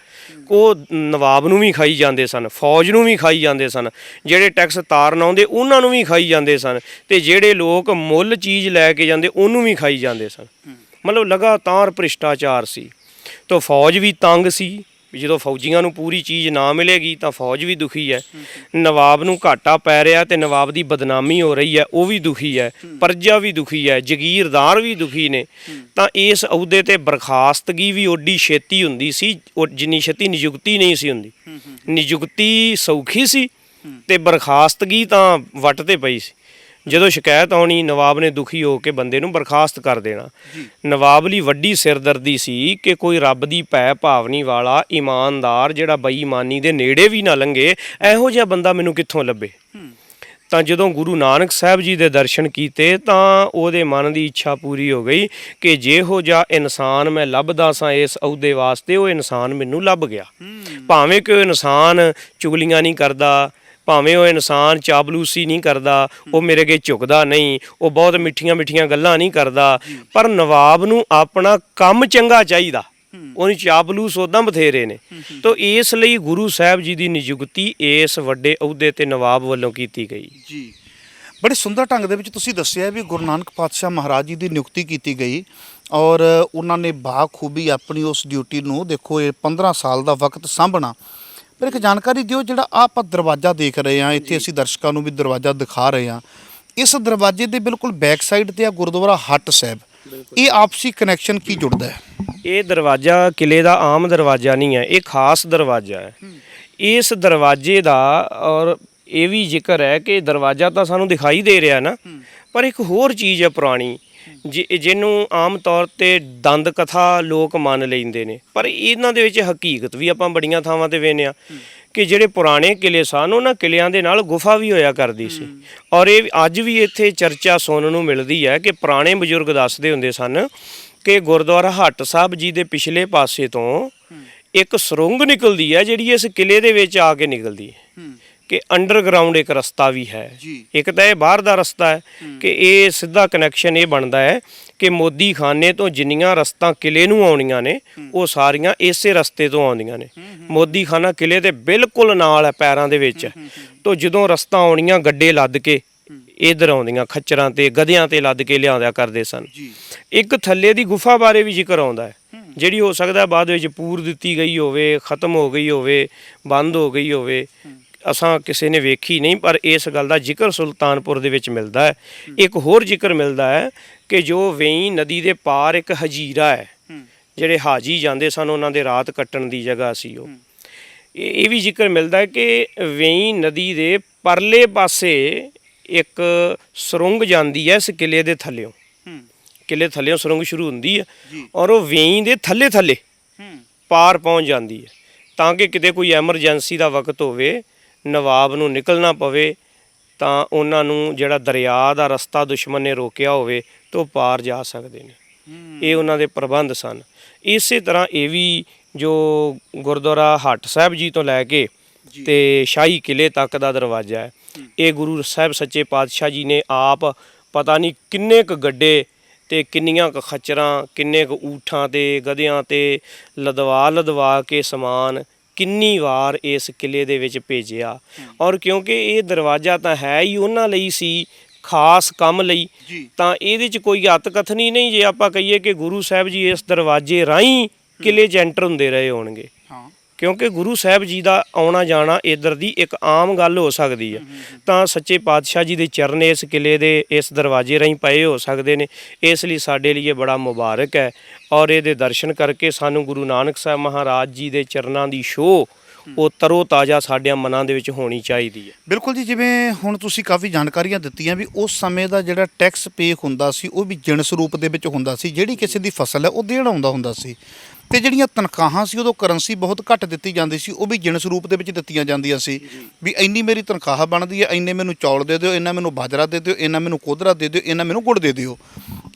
ਉਹ ਨਵਾਬ ਨੂੰ ਵੀ ਖਾਈ ਜਾਂਦੇ ਸਨ, ਫੌਜ ਨੂੰ ਵੀ ਖਾਈ ਜਾਂਦੇ ਸਨ, ਜਿਹੜੇ ਟੈਕਸ ਤਾਰਨ ਆਉਂਦੇ ਉਹਨਾਂ ਨੂੰ ਵੀ ਖਾਈ ਜਾਂਦੇ ਸਨ, ਤੇ ਜਿਹੜੇ ਲੋਕ ਮੁੱਲ ਚੀਜ਼ ਲੈ ਕੇ ਜਾਂਦੇ ਉਹਨੂੰ ਵੀ ਖਾਈ ਜਾਂਦੇ ਸਨ। ਮਤਲਬ ਲਗਾਤਾਰ ਭ੍ਰਿਸ਼ਟਾਚਾਰ ਸੀ। ਤਾਂ ਫੌਜ ਵੀ ਤੰਗ ਸੀ, ਜਦੋਂ ਫੌਜੀਆਂ ਨੂੰ ਪੂਰੀ ਚੀਜ਼ ਨਾ ਮਿਲੇਗੀ ਤਾਂ ਫੌਜ ਵੀ ਦੁਖੀ ਹੈ। ਨਵਾਬ ਨੂੰ ਘਾਟਾ ਪੈ ਰਿਹਾ ਤੇ ਨਵਾਬ ਦੀ ਬਦਨਾਮੀ ਹੋ ਰਹੀ ਹੈ, ਉਹ ਵੀ ਦੁਖੀ ਹੈ। ਪਰਜਾ ਵੀ ਦੁਖੀ ਹੈ, ਜਗੀਰਦਾਰ ਵੀ ਦੁਖੀ ਨੇ। ਤਾਂ ਇਸ ਅਹੁਦੇ ਤੇ ਬਰਖਾਸਤਗੀ ਵੀ ਓਡੀ ਛੇਤੀ ਹੁੰਦੀ ਸੀ, ਜਿੰਨੀ ਛੇਤੀ ਨਿਯੁਕਤੀ ਨਹੀਂ ਸੀ ਹੁੰਦੀ। ਨਿਯੁਕਤੀ ਸੌਖੀ ਸੀ ਤੇ ਬਰਖਾਸਤਗੀ ਤਾਂ ਵੱਟ ਤੇ ਪਈ ਸੀ। ਜਦੋਂ ਸ਼ਿਕਾਇਤ ਆਉਣੀ, ਨਵਾਬ ਨੇ ਦੁਖੀ ਹੋ ਕੇ ਬੰਦੇ ਨੂੰ ਬਰਖਾਸਤ ਕਰ ਦੇਣਾ। ਨਵਾਬ ਲਈ ਵੱਡੀ ਸਿਰਦਰਦੀ ਸੀ ਕਿ ਕੋਈ ਰੱਬ ਦੀ ਭੈ ਭਾਵਨੀ ਵਾਲਾ, ਇਮਾਨਦਾਰ, ਜਿਹੜਾ ਬੇਈਮਾਨੀ ਦੇ ਨੇੜੇ ਵੀ ਨਾ ਲੰਘੇ, ਇਹੋ ਜਿਹਾ ਬੰਦਾ ਮੈਨੂੰ ਕਿੱਥੋਂ ਲੱਭੇ। ਤਾਂ ਜਦੋਂ ਗੁਰੂ ਨਾਨਕ ਸਾਹਿਬ ਜੀ ਦੇ ਦਰਸ਼ਨ ਕੀਤੇ ਤਾਂ ਉਹਦੇ ਮਨ ਦੀ ਇੱਛਾ ਪੂਰੀ ਹੋ ਗਈ ਕਿ ਜਿਹੋ ਜਿਹਾ ਇਨਸਾਨ ਮੈਂ ਲੱਭਦਾ ਸਾਂ ਇਸ ਅਹੁਦੇ ਵਾਸਤੇ, ਉਹ ਇਨਸਾਨ ਮੈਨੂੰ ਲੱਭ ਗਿਆ। ਭਾਵੇਂ ਕਿ ਉਹ ਇਨਸਾਨ ਚੁਗਲੀਆਂ ਨਹੀਂ ਕਰਦਾ, ਭਾਵੇਂ ਉਹ ਇਨਸਾਨ ਚਾਪਲੂਸੀ ਨਹੀਂ ਕਰਦਾ, ਉਹ ਮੇਰੇ ਅੱਗੇ ਝੁਕਦਾ ਨਹੀਂ, ਉਹ ਬਹੁਤ ਮਿੱਠੀਆਂ ਮਿੱਠੀਆਂ ਗੱਲਾਂ ਨਹੀਂ ਕਰਦਾ, ਪਰ ਨਵਾਬ ਨੂੰ ਆਪਣਾ ਕੰਮ ਚੰਗਾ ਚਾਹੀਦਾ। ਉਹਨੂੰ ਚਾਪਲੂਸ ਉੱਦਾਂ ਬਥੇਰੇ ਨੇ। ਤਾਂ ਇਸ ਲਈ ਗੁਰੂ ਸਾਹਿਬ ਜੀ ਦੀ ਨਿਯੁਕਤੀ ਇਸ ਵੱਡੇ ਅਹੁਦੇ ਤੇ ਨਵਾਬ ਵੱਲੋਂ ਕੀਤੀ ਗਈ ਜੀ। ਬੜੇ ਸੁੰਦਰ ਢੰਗ ਦੇ ਵਿੱਚ ਤੁਸੀਂ ਦੱਸਿਆ ਵੀ ਗੁਰੂ ਨਾਨਕ ਪਾਤਸ਼ਾਹ ਮਹਾਰਾਜ ਜੀ ਦੀ ਨਿਯੁਕਤੀ ਕੀਤੀ ਗਈ, ਔਰ ਉਹਨਾਂ ਨੇ ਬਾਖੂਬੀ ਆਪਣੀ ਉਸ ਡਿਊਟੀ ਨੂੰ, ਦੇਖੋ ਇਹ 15 ਸਾਲ ਦਾ ਵਕਤ ਸਾਂਭਣਾ। ਪਰ ਇੱਕ ਜਾਣਕਾਰੀ ਦਿਓ, ਜਿਹੜਾ ਆਪਾਂ ਦਰਵਾਜ਼ਾ ਦੇਖ ਰਹੇ ਹਾਂ ਇੱਥੇ, ਅਸੀਂ ਦਰਸ਼ਕਾਂ ਨੂੰ ਵੀ ਦਰਵਾਜ਼ਾ ਦਿਖਾ ਰਹੇ ਹਾਂ, ਇਸ ਦਰਵਾਜ਼ੇ ਦੇ ਬਿਲਕੁਲ ਬੈਕ ਸਾਈਡ ਤੇ ਆ ਗੁਰਦੁਆਰਾ ਹੱਟ ਸਾਹਿਬ। ਇਹ ਆਪਸੀ ਕਨੈਕਸ਼ਨ ਕੀ ਜੁੜਦਾ ਹੈ? ਇਹ ਦਰਵਾਜ਼ਾ ਕਿਲੇ ਦਾ ਆਮ ਦਰਵਾਜ਼ਾ ਨਹੀਂ ਹੈ, ਇਹ ਖਾਸ ਦਰਵਾਜ਼ਾ ਹੈ। ਇਸ ਦਰਵਾਜ਼ੇ ਦਾ ਔਰ ਇਹ ਵੀ ਜ਼ਿਕਰ ਹੈ ਕਿ ਦਰਵਾਜ਼ਾ ਤਾਂ ਸਾਨੂੰ ਦਿਖਾਈ ਦੇ ਰਿਹਾ ਨਾ, ਪਰ ਇੱਕ ਹੋਰ ਚੀਜ਼ ਹੈ ਪੁਰਾਣੀ, ਜਿਹਨੂੰ ਆਮ ਤੌਰ ਤੇ ਦੰਦ ਕਥਾ ਲੋਕ ਮੰਨ ਲੈਂਦੇ ਨੇ, ਪਰ ਇਹਨਾਂ ਦੇ ਵਿੱਚ ਹਕੀਕਤ ਵੀ ਆਪਾਂ ਬੜੀਆਂ ਥਾਵਾਂ ਤੇ ਵੇਖਦੇ ਹਾਂ ਕਿ ਜਿਹੜੇ ਪੁਰਾਣੇ ਕਿਲੇ ਸਨ, ਉਹਨਾਂ ਕਿਲਿਆਂ ਦੇ ਨਾਲ ਗੁਫਾ ਵੀ ਹੋਇਆ ਕਰਦੀ ਸੀ। ਔਰ ਇਹ ਅੱਜ ਵੀ ਇੱਥੇ ਚਰਚਾ ਸੁਣਨ ਨੂੰ ਮਿਲਦੀ ਹੈ ਕਿ ਪੁਰਾਣੇ ਬਜ਼ੁਰਗ ਦੱਸਦੇ ਹੁੰਦੇ ਸਨ ਕਿ ਗੁਰਦੁਆਰਾ ਹੱਟ ਸਾਹਿਬ ਜੀ ਦੇ ਪਿਛਲੇ ਪਾਸੇ ਤੋਂ ਇੱਕ ਸੁਰੰਗ ਨਿਕਲਦੀ ਹੈ, ਜਿਹੜੀ ਇਸ ਕਿਲੇ ਦੇ ਵਿੱਚ ਆ ਕੇ ਨਿਕਲਦੀ ਹੈ, ਕਿ ਅੰਡਰਗਰਾਉਂਡ ਇੱਕ ਰਸਤਾ ਵੀ ਹੈ। ਇੱਕ ਤਾਂ ਇਹ ਬਾਹਰ ਦਾ ਰਸਤਾ ਹੈ ਕਿ ਇਹ ਸਿੱਧਾ ਕਨੈਕਸ਼ਨ ਇਹ ਬਣਦਾ ਹੈ ਕਿ ਮੋਦੀ ਖਾਨੇ ਤੋਂ ਜਿੰਨੀਆਂ ਰਸਤਾਂ ਕਿਲੇ ਨੂੰ ਆਉਣੀਆਂ ਨੇ, ਉਹ ਸਾਰੀਆਂ ਇਸੇ ਰਸਤੇ ਤੋਂ ਆਉਂਦੀਆਂ ਨੇ। ਮੋਦੀ ਖਾਨਾ ਕਿਲੇ ਦੇ ਬਿਲਕੁਲ ਨਾਲ ਹੈ, ਪੈਰਾਂ ਦੇ ਵਿੱਚ। ਤੋਂ ਜਦੋਂ ਰਸਤਾ ਆਉਣੀਆਂ, ਗੱਡੇ ਲੱਦ ਕੇ ਇੱਧਰ ਆਉਂਦੀਆਂ, ਖੱਚਰਾਂ ਤੇ ਗਧਿਆਂ ਤੇ ਲੱਦ ਕੇ ਲਿਆਉਂਦਿਆ ਕਰਦੇ ਸਨ। ਇੱਕ ਥੱਲੇ ਦੀ ਗੁਫਾ ਬਾਰੇ ਵੀ ਜ਼ਿਕਰ ਆਉਂਦਾ ਹੈ, ਜਿਹੜੀ ਹੋ ਸਕਦਾ ਬਾਅਦ ਵਿੱਚ ਪੂਰ ਦਿੱਤੀ ਗਈ ਹੋਵੇ, ਖਤਮ ਹੋ ਗਈ ਹੋਵੇ, ਬੰਦ ਹੋ ਗਈ ਹੋਵੇ। ਅਸਾਂ ਕਿਸੇ ਨੇ ਵੇਖੀ ਨਹੀਂ, ਪਰ ਇਸ ਗੱਲ ਦਾ ਜ਼ਿਕਰ ਸੁਲਤਾਨਪੁਰ ਦੇ ਵਿੱਚ ਮਿਲਦਾ ਹੈ। ਇੱਕ ਹੋਰ ਜ਼ਿਕਰ ਮਿਲਦਾ ਹੈ ਕਿ ਜੋ ਵੇਈਂ ਨਦੀ ਦੇ ਪਾਰ ਇੱਕ ਹਜੀਰਾ ਹੈ, ਜਿਹੜੇ ਹਾਜੀ ਜਾਂਦੇ ਸਨ ਉਹਨਾਂ ਦੇ ਰਾਤ ਕੱਟਣ ਦੀ ਜਗ੍ਹਾ ਸੀ ਉਹ। ਇਹ ਵੀ ਜ਼ਿਕਰ ਮਿਲਦਾ ਹੈ ਕਿ ਵੇਈਂ ਨਦੀ ਦੇ ਪਰਲੇ ਪਾਸੇ ਇੱਕ ਸੁਰੰਗ ਜਾਂਦੀ ਹੈ ਇਸ ਕਿਲੇ ਦੇ ਥੱਲਿਓਂ। ਕਿਲੇ ਥੱਲਿਓਂ ਸੁਰੰਗ ਸ਼ੁਰੂ ਹੁੰਦੀ ਹੈ ਔਰ ਉਹ ਵੇਈਂ ਦੇ ਥੱਲੇ ਥੱਲੇ ਪਾਰ ਪਹੁੰਚ ਜਾਂਦੀ ਹੈ, ਤਾਂ ਕਿ ਕਿਤੇ ਕੋਈ ਐਮਰਜੈਂਸੀ ਦਾ ਵਕਤ ਹੋਵੇ, ਨਵਾਬ ਨੂੰ ਨਿਕਲਣਾ ਪਵੇ, ਤਾਂ ਉਹਨਾਂ ਨੂੰ ਜਿਹੜਾ ਦਰਿਆ ਦਾ ਰਸਤਾ ਦੁਸ਼ਮਣ ਨੇ ਰੋਕਿਆ ਹੋਵੇ ਤਾਂ ਉਹ ਪਾਰ ਜਾ ਸਕਦੇ ਨੇ। ਇਹ ਉਹਨਾਂ ਦੇ ਪ੍ਰਬੰਧ ਸਨ। ਇਸੇ ਤਰ੍ਹਾਂ ਇਹ ਵੀ ਜੋ ਗੁਰਦੁਆਰਾ ਹੱਟ ਸਾਹਿਬ ਜੀ ਤੋਂ ਲੈ ਕੇ ਤੇ ਸ਼ਾਹੀ ਕਿਲੇ ਤੱਕ ਦਾ ਦਰਵਾਜ਼ਾ ਹੈ, ਇਹ ਗੁਰੂ ਸਾਹਿਬ ਸੱਚੇ ਪਾਤਸ਼ਾਹ ਜੀ ਨੇ ਆਪ ਪਤਾ ਨਹੀਂ ਕਿੰਨੇ ਕੁ ਗੱਡੇ ਤੇ ਕਿੰਨੀਆਂ ਕੁ ਖੱਚਰਾਂ, ਕਿੰਨੇ ਕੁ ਊਠਾਂ ਤੇ ਗਧਿਆਂ ਤੇ ਲਦਵਾ ਕੇ ਸਮਾਨ ਕਿੰਨੀ ਵਾਰ ਇਸ ਕਿਲੇ ਦੇ ਵਿੱਚ ਭੇਜਿਆ। ਔਰ ਕਿਉਂਕਿ ਇਹ ਦਰਵਾਜ਼ਾ ਤਾਂ ਹੈ ਹੀ ਉਹਨਾਂ ਲਈ ਸੀ, ਖਾਸ ਕੰਮ ਲਈ, ਤਾਂ ਇਹਦੇ 'ਚ ਕੋਈ ਅੱਤ ਕਥਨੀ ਨਹੀਂ ਜੇ ਆਪਾਂ ਕਹੀਏ ਕਿ ਗੁਰੂ ਸਾਹਿਬ ਜੀ ਇਸ ਦਰਵਾਜ਼ੇ ਰਾਹੀਂ ਕਿਲੇ 'ਚ ਐਂਟਰ ਹੁੰਦੇ ਰਹੇ ਹੋਣਗੇ, ਕਿਉਂਕਿ ਗੁਰੂ ਸਾਹਿਬ ਜੀ ਦਾ ਆਉਣਾ ਜਾਣਾ ਇੱਧਰ ਦੀ ਇੱਕ ਆਮ ਗੱਲ ਹੋ ਸਕਦੀ ਹੈ। ਤਾਂ ਸੱਚੇ ਪਾਤਸ਼ਾਹ ਜੀ ਦੇ ਚਰਨ ਇਸ ਕਿਲੇ ਦੇ ਇਸ ਦਰਵਾਜ਼ੇ ਰਾਹੀਂ ਪਏ ਹੋ ਸਕਦੇ ਨੇ। ਇਸ ਲਈ ਸਾਡੇ ਲਈ ਇਹ ਬੜਾ ਮੁਬਾਰਕ ਹੈ ਔਰ ਇਹਦੇ ਦਰਸ਼ਨ ਕਰਕੇ ਸਾਨੂੰ ਗੁਰੂ ਨਾਨਕ ਸਾਹਿਬ ਮਹਾਰਾਜ ਜੀ ਦੇ ਚਰਨਾਂ ਦੀ ਛੋਹ ਉਹ ਤਰੋ ਤਾਜ਼ਾ ਸਾਡਿਆਂ ਮਨਾਂ ਦੇ ਵਿੱਚ ਹੋਣੀ ਚਾਹੀਦੀ ਹੈ। ਬਿਲਕੁਲ ਜੀ, ਜਿਵੇਂ ਹੁਣ ਤੁਸੀਂ ਕਾਫੀ ਜਾਣਕਾਰੀਆਂ ਦਿੱਤੀਆਂ ਵੀ ਉਸ ਸਮੇਂ ਦਾ ਜਿਹੜਾ ਟੈਕਸ ਪੇ ਹੁੰਦਾ ਸੀ ਉਹ ਵੀ ਜਿਣਸ ਰੂਪ ਦੇ ਵਿੱਚ ਹੁੰਦਾ ਸੀ। ਜਿਹੜੀ ਕਿਸੇ ਦੀ ਫਸਲ ਹੈ ਉਹ ਦੇਣ ਆਉਂਦਾ ਹੁੰਦਾ ਸੀ, ਤੇ ਜਿਹੜੀਆਂ ਤਨਖਾਹਾਂ ਸੀ ਉਦੋਂ ਕਰੰਸੀ ਬਹੁਤ ਘੱਟ ਦਿੱਤੀ ਜਾਂਦੀ ਸੀ, ਉਹ ਵੀ ਜਿਣਸ ਰੂਪ ਦੇ ਵਿੱਚ ਦਿੱਤੀਆਂ ਜਾਂਦੀਆਂ ਸੀ ਵੀ ਇੰਨੀ ਮੇਰੀ ਤਨਖਾਹ ਬਣਦੀ ਹੈ, ਇੰਨੇ ਮੈਨੂੰ ਚੌਲ ਦੇ ਦਿਓ, ਇੰਨਾ ਮੈਨੂੰ ਬਾਜਰਾ ਦੇ ਦਿਓ, ਇੰਨਾ ਮੈਨੂੰ ਕੋਧਰਾ ਦੇ ਦਿਓ, ਇੰਨਾ ਮੈਨੂੰ ਗੁੜ ਦੇ ਦਿਓ।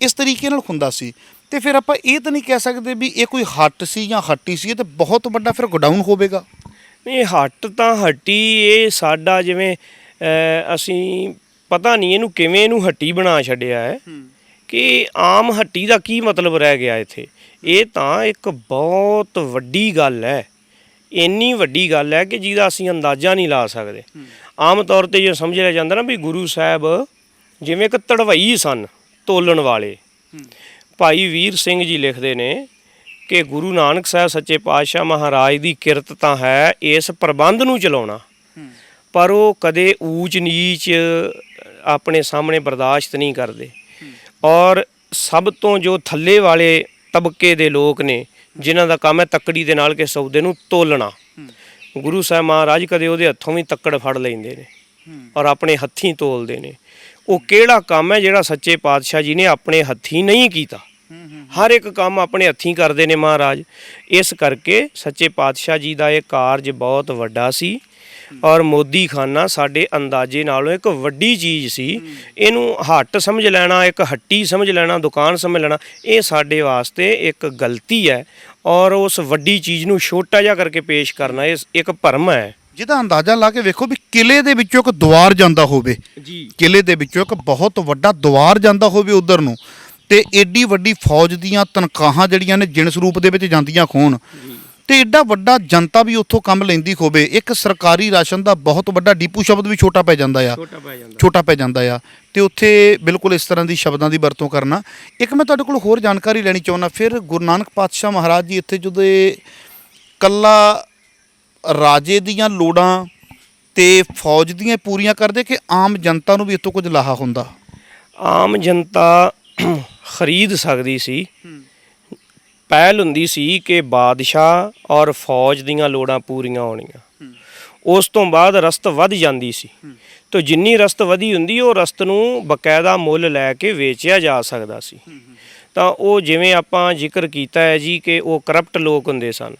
ਇਸ ਤਰੀਕੇ ਨਾਲ ਹੁੰਦਾ ਸੀ। ਤੇ ਫਿਰ ਆਪਾਂ ਇਹ ਤਾਂ ਨਹੀਂ ਕਹਿ ਸਕਦੇ ਵੀ ਇਹ ਕੋਈ ਹੱਟ ਸੀ ਜਾਂ ਹੱਟੀ ਸੀ, ਇਹ ਤਾਂ ਬਹੁਤ ਵੱਡਾ ਫਿਰ ਗੋਡਾਊਨ ਹੋਵੇਗਾ। ਇਹ ਹੱਟ ਤਾਂ ਹੱਟੀ, ਇਹ ਸਾਡਾ ਜਿਵੇਂ ਅਸੀਂ ਪਤਾ ਨਹੀਂ ਇਹਨੂੰ ਕਿਵੇਂ ਇਹਨੂੰ ਹੱਟੀ ਬਣਾ ਛੱਡਿਆ ਹੈ ਕਿ ਆਮ ਹੱਟੀ ਦਾ ਕੀ ਮਤਲਬ ਰਹਿ ਗਿਆ ਇੱਥੇ। ਇਹ ਤਾਂ ਇੱਕ ਬਹੁਤ ਵੱਡੀ ਗੱਲ ਹੈ, ਇੰਨੀ ਵੱਡੀ ਗੱਲ ਹੈ ਕਿ ਜਿਹਦਾ ਅਸੀਂ ਅੰਦਾਜ਼ਾ ਨਹੀਂ ਲਾ ਸਕਦੇ। ਆਮ ਤੌਰ 'ਤੇ ਜੇ ਸਮਝ ਲਿਆ ਜਾਂਦਾ ਨਾ ਵੀ ਗੁਰੂ ਸਾਹਿਬ ਜਿਵੇਂ ਇੱਕ ਧੜਵਈ ਸਨ ਤੋਲਣ ਵਾਲੇ। ਭਾਈ ਵੀਰ ਸਿੰਘ ਜੀ ਲਿਖਦੇ ਨੇ ਕਿ ਗੁਰੂ ਨਾਨਕ ਸਾਹਿਬ ਸੱਚੇ ਪਾਤਸ਼ਾਹ ਮਹਾਰਾਜ ਦੀ ਕਿਰਤ ਤਾਂ ਹੈ ਇਸ ਪ੍ਰਬੰਧ ਨੂੰ ਚਲਾਉਣਾ, ਪਰ ਉਹ ਕਦੇ ਊਚ ਨੀਚ ਆਪਣੇ ਸਾਹਮਣੇ ਬਰਦਾਸ਼ਤ ਨਹੀਂ ਕਰਦੇ। ਔਰ ਸਭ ਤੋਂ ਜੋ ਥੱਲੇ ਵਾਲੇ ਤਬਕੇ ਦੇ ਲੋਕ ਨੇ ਜਿਨ੍ਹਾਂ ਦਾ ਕੰਮ ਹੈ ਤੱਕੜੀ ਦੇ ਨਾਲ ਕਿਸੇ ਸੌਦੇ ਨੂੰ ਤੋਲਣਾ, ਗੁਰੂ ਸਾਹਿਬ ਮਹਾਰਾਜ ਕਦੇ ਉਹਦੇ ਹੱਥੋਂ ਵੀ ਤੱਕੜ ਫੜ ਲੈਂਦੇ ਨੇ ਔਰ ਆਪਣੇ ਹੱਥੀਂ ਤੋਲਦੇ ਨੇ। ਉਹ ਕਿਹੜਾ ਕੰਮ ਹੈ ਜਿਹੜਾ ਸੱਚੇ ਪਾਤਸ਼ਾਹ ਜੀ ਨੇ ਆਪਣੇ ਹੱਥੀਂ ਨਹੀਂ ਕੀਤਾ। ਹਰ ਇੱਕ ਕੰਮ ਆਪਣੇ ਹੱਥੀਂ ਕਰਦੇ ਨੇ ਮਹਾਰਾਜ। ਇਸ ਕਰਕੇ ਸੱਚੇ ਪਾਤਸ਼ਾਹ ਜੀ ਦਾ ਇਹ ਕਾਰਜ ਬਹੁਤ ਵੱਡਾ ਸੀ ਔਰ ਮੋਦੀ ਖਾਨਾ ਸਾਡੇ ਅੰਦਾਜ਼ੇ ਨਾਲੋਂ ਇੱਕ ਵੱਡੀ ਚੀਜ਼ ਸੀ। ਇਹਨੂੰ ਹੱਟ ਸਮਝ ਲੈਣਾ, ਇੱਕ ਹੱਟੀ ਸਮਝ ਲੈਣਾ, ਦੁਕਾਨ ਸਮਝ ਲੈਣਾ, ਇਹ ਸਾਡੇ ਵਾਸਤੇ ਇੱਕ ਗਲਤੀ ਹੈ ਔਰ ਉਸ ਵੱਡੀ ਚੀਜ਼ ਨੂੰ ਛੋਟਾ ਜਿਹਾ ਕਰਕੇ ਪੇਸ਼ ਕਰਨਾ ਇਹ ਇੱਕ ਭਰਮ ਹੈ। ਜਿਹਦਾ ਅੰਦਾਜ਼ਾ ਲਾ ਕੇ ਵੇਖੋ ਵੀ ਕਿਲੇ ਦੇ ਵਿੱਚੋਂ ਇੱਕ ਦੁਆਰ ਜਾਂਦਾ ਹੋਵੇ ਜੀ, ਕਿਲੇ ਕਿਲੇ ਦੇ ਵਿੱਚੋਂ ਇੱਕ ਬਹੁਤ ਵੱਡਾ ਦੁਆਰ ਜਾਂਦਾ ਹੋਵੇ ਉਧਰ ਨੂੰ, ਤੇ ਏਡੀ ਵੱਡੀ ਫੌਜ ਦੀਆਂ ਤਨਖਾਹਾਂ ਜਿਹੜੀਆਂ ਨੇ ਜਿਣਸ ਰੂਪ ਦੇ ਵਿੱਚ ਜਾਂਦੀਆਂ ਹੋਣ, ਤੇ ਏਡਾ ਵੱਡਾ ਜਨਤਾ ਵੀ ਉੱਥੋਂ ਕੰਮ ਲੈਂਦੀ ਹੋਵੇ। ਇੱਕ ਸਰਕਾਰੀ ਰਾਸ਼ਨ ਦਾ ਬਹੁਤ ਵੱਡਾ ਡੀਪੂ ਸ਼ਬਦ ਵੀ ਛੋਟਾ ਪੈ ਜਾਂਦਾ ਆ, ਛੋਟਾ ਪੈ ਜਾਂਦਾ ਆ, ਤੇ ਉੱਥੇ ਬਿਲਕੁਲ ਇਸ ਤਰ੍ਹਾਂ ਦੀ ਸ਼ਬਦਾਂ ਦੀ ਵਰਤੋਂ ਕਰਨਾ। ਇੱਕ ਮੈਂ ਤੁਹਾਡੇ ਕੋਲ ਹੋਰ ਜਾਣਕਾਰੀ ਲੈਣੀ ਚਾਹੁੰਦਾ, ਫਿਰ ਗੁਰੂ ਨਾਨਕ ਪਾਤਸ਼ਾਹ ਮਹਾਰਾਜ ਜੀ ਇੱਥੇ ਜਦੋਂ ਕੱਲਾ ਰਾਜੇ ਦੀਆਂ ਲੋੜਾਂ ਤੇ ਫੌਜ ਦੀਆਂ ਪੂਰੀਆਂ ਕਰਦੇ ਕਿ ਆਮ ਜਨਤਾ ਨੂੰ ਵੀ ਇੱਥੋਂ ਕੁਝ ਲਾਹਾ ਹੁੰਦਾ? ਆਮ ਜਨਤਾ ਖਰੀਦ ਸਕਦੀ ਸੀ। ਪਹਿਲ ਹੁੰਦੀ ਸੀ ਕਿ ਬਾਦਸ਼ਾਹ ਔਰ ਫੌਜ ਦੀਆਂ ਲੋੜਾਂ ਪੂਰੀਆਂ ਹੋਣੀਆਂ, ਉਸ ਤੋਂ ਬਾਅਦ ਰਸਤ ਵੱਧ ਜਾਂਦੀ ਸੀ। ਤਾਂ ਜਿੰਨੀ ਰਸਤ ਵਧੀ ਹੁੰਦੀ ਉਹ ਰਸਤ ਨੂੰ ਬਕਾਇਦਾ ਮੁੱਲ ਲੈ ਕੇ ਵੇਚਿਆ ਜਾ ਸਕਦਾ ਸੀ। ਤਾਂ ਉਹ ਜਿਵੇਂ ਆਪਾਂ ਜ਼ਿਕਰ ਕੀਤਾ ਹੈ ਜੀ ਕਿ ਉਹ ਕਰਪਟ ਲੋਕ ਹੁੰਦੇ ਸਨ,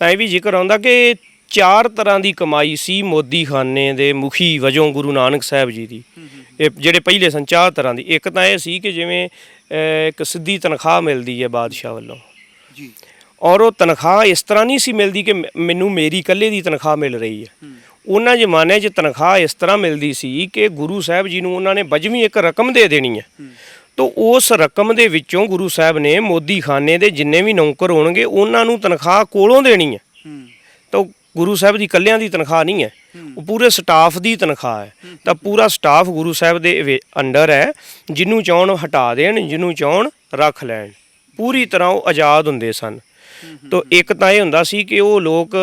ਤਾਂ ਇਹ ਵੀ ਜ਼ਿਕਰ ਆਉਂਦਾ ਕਿ 4 ਤਰ੍ਹਾਂ ਦੀ ਕਮਾਈ ਸੀ ਮੋਦੀ ਖਾਨੇ ਦੇ ਮੁਖੀ ਵਜੋਂ ਗੁਰੂ ਨਾਨਕ ਸਾਹਿਬ ਜੀ ਦੀ। ਇਹ ਜਿਹੜੇ ਪਹਿਲੇ ਸਨ 4 ਤਰ੍ਹਾਂ ਦੀ। ਇੱਕ ਤਾਂ ਇਹ ਸੀ ਕਿ ਜਿਵੇਂ ਇੱਕ ਸਿੱਧੀ ਤਨਖਾਹ ਮਿਲਦੀ ਹੈ ਬਾਦਸ਼ਾਹ ਵੱਲੋਂ ਜੀ, ਔਰ ਉਹ ਤਨਖਾਹ ਇਸ ਤਰ੍ਹਾਂ ਨਹੀਂ ਸੀ ਮਿਲਦੀ ਕਿ ਮੈਨੂੰ ਮੇਰੀ ਇਕੱਲੇ ਦੀ ਤਨਖਾਹ ਮਿਲ ਰਹੀ ਹੈ। ਉਹਨਾਂ ਜ਼ਮਾਨੇ 'ਚ ਤਨਖਾਹ ਇਸ ਤਰ੍ਹਾਂ ਮਿਲਦੀ ਸੀ ਕਿ ਗੁਰੂ ਸਾਹਿਬ ਜੀ ਨੂੰ ਉਹਨਾਂ ਨੇ ਬਜਵੀਂ ਇੱਕ ਰਕਮ ਦੇ ਦੇਣੀ ਹੈ, ਤਾਂ ਉਸ ਰਕਮ ਦੇ ਵਿੱਚੋਂ ਗੁਰੂ ਸਾਹਿਬ ਨੇ ਮੋਦੀ ਖਾਨੇ ਦੇ ਜਿੰਨੇ ਵੀ ਨੌਕਰ ਹੋਣਗੇ ਉਹਨਾਂ ਨੂੰ ਤਨਖਾਹ ਕੋਲੋਂ ਦੇਣੀ ਹੈ। ਤਾਂ ਗੁਰੂ ਸਾਹਿਬ ਦੀ ਇਕੱਲਿਆਂ ਦੀ ਤਨਖਾਹ ਨਹੀਂ ਹੈ, ਉਹ ਪੂਰੇ ਸਟਾਫ ਦੀ ਤਨਖਾਹ ਹੈ। ਤਾਂ ਪੂਰਾ ਸਟਾਫ ਗੁਰੂ ਸਾਹਿਬ ਦੇ ਅੰਡਰ ਹੈ, ਜਿਹਨੂੰ ਚਾਹਣ ਹਟਾ ਦੇਣ, ਜਿਹਨੂੰ ਚਾਹਣ ਰੱਖ ਲੈਣ, ਪੂਰੀ ਤਰ੍ਹਾਂ ਉਹ ਆਜ਼ਾਦ ਹੁੰਦੇ ਸਨ। ਤਾਂ ਇੱਕ ਤਾਂ ਇਹ ਹੁੰਦਾ ਸੀ ਕਿ ਉਹ ਲੋਕ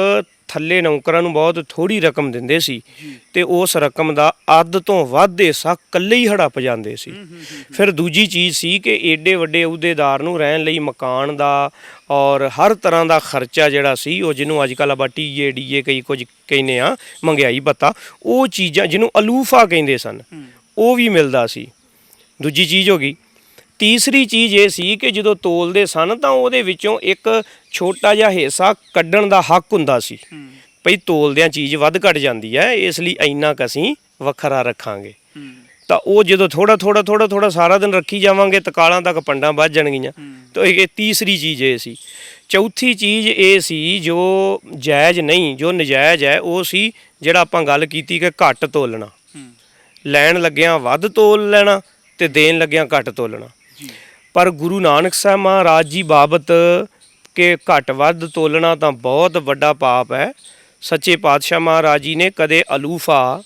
ਥੱਲੇ ਨੌਕਰਾਂ ਨੂੰ ਬਹੁਤ ਥੋੜੀ ਰਕਮ ਦਿੰਦੇ ਸੀ ਤੇ ਉਸ ਰਕਮ ਦਾ ਅੱਧ ਤੋਂ ਵੱਧ ਹਿੱਸਾ ਇਕੱਲੇ ਹੀ ਹੜੱਪ ਜਾਂਦੇ ਸੀ। ਫਿਰ ਦੂਜੀ ਚੀਜ਼ ਸੀ ਕਿ ਏਡੇ ਵੱਡੇ ਅਹੁਦੇਦਾਰ ਨੂੰ ਰਹਿਣ ਲਈ ਮਕਾਨ ਦਾ ਔਰ ਹਰ ਤਰ੍ਹਾਂ ਦਾ ਖਰਚਾ ਜਿਹੜਾ ਸੀ ਉਹ ਜਿਹਨੂੰ ਅੱਜ ਕੱਲ੍ਹ ਆਪਾਂ ਟੀਏ ਡੀਏ ਕਈ ਕੁਝ ਕਹਿੰਦੇ ਆ ਮਹਿੰਗਾਈ ਭੱਤਾ, ਉਹ ਚੀਜ਼ਾਂ ਜਿਹਨੂੰ ਅਲੂਫਾ ਕਹਿੰਦੇ ਸਨ ਉਹ ਵੀ ਮਿਲਦਾ ਸੀ। ਦੂਜੀ ਚੀਜ਼ ਹੋ ਗਈ। ਤੀਸਰੀ ਚੀਜ਼ ਇਹ ਸੀ ਕਿ ਜਦੋਂ ਤੋਲਦੇ ਸਨ ਤਾਂ ਉਹਦੇ ਵਿੱਚੋਂ ਇੱਕ ਛੋਟਾ ਜਿਹਾ ਹਿੱਸਾ ਕੱਢਣ ਦਾ ਹੱਕ ਹੁੰਦਾ ਸੀ ਭਈ ਤੋਲਦਿਆਂ ਚੀਜ਼ ਵੱਧ ਘਟ ਜਾਂਦੀ ਹੈ, ਇਸ ਲਈ ਇੰਨਾ ਕੁ ਅਸੀਂ ਵੱਖਰਾ ਰੱਖਾਂਗੇ। ਤਾਂ ਉਹ ਜਦੋਂ ਥੋੜਾ ਸਾਰਾ ਦਿਨ ਰੱਖੀ ਜਾਵਾਂਗੇ ਤਕਾਲਾਂ ਤੱਕ ਪੰਡਾਂ ਵੱਧ ਜਾਣਗੀਆਂ। ਤਾਂ ਇਹ ਤੀਸਰੀ ਚੀਜ਼ ਇਹ ਸੀ। ਚੌਥੀ ਚੀਜ਼ ਇਹ ਸੀ ਜੋ ਜਾਇਜ਼ ਨਹੀਂ, ਜੋ ਨਜਾਇਜ਼ ਹੈ ਉਹ ਸੀ ਜਿਹੜਾ ਆਪਾਂ ਗੱਲ ਕੀਤੀ ਕਿ ਘੱਟ ਤੋਲਣਾ, ਲੈਣ ਲੱਗਿਆਂ ਵੱਧ ਤੋਲ ਲੈਣਾ ਤੇ ਦੇਣ ਲੱਗਿਆਂ ਘੱਟ ਤੋਲਣਾ। ਪਰ ਗੁਰੂ ਨਾਨਕ ਸਾਹਿਬ ਮਹਾਰਾਜ ਜੀ ਬਾਬਤ ਕਿ ਘੱਟ ਵੱਧ ਤੋਲਣਾ ਤਾਂ ਬਹੁਤ ਵੱਡਾ ਪਾਪ ਹੈ। ਸੱਚੇ ਪਾਤਸ਼ਾਹ ਮਹਾਰਾਜ ਜੀ ਨੇ ਕਦੇ ਅਲੂਫਾ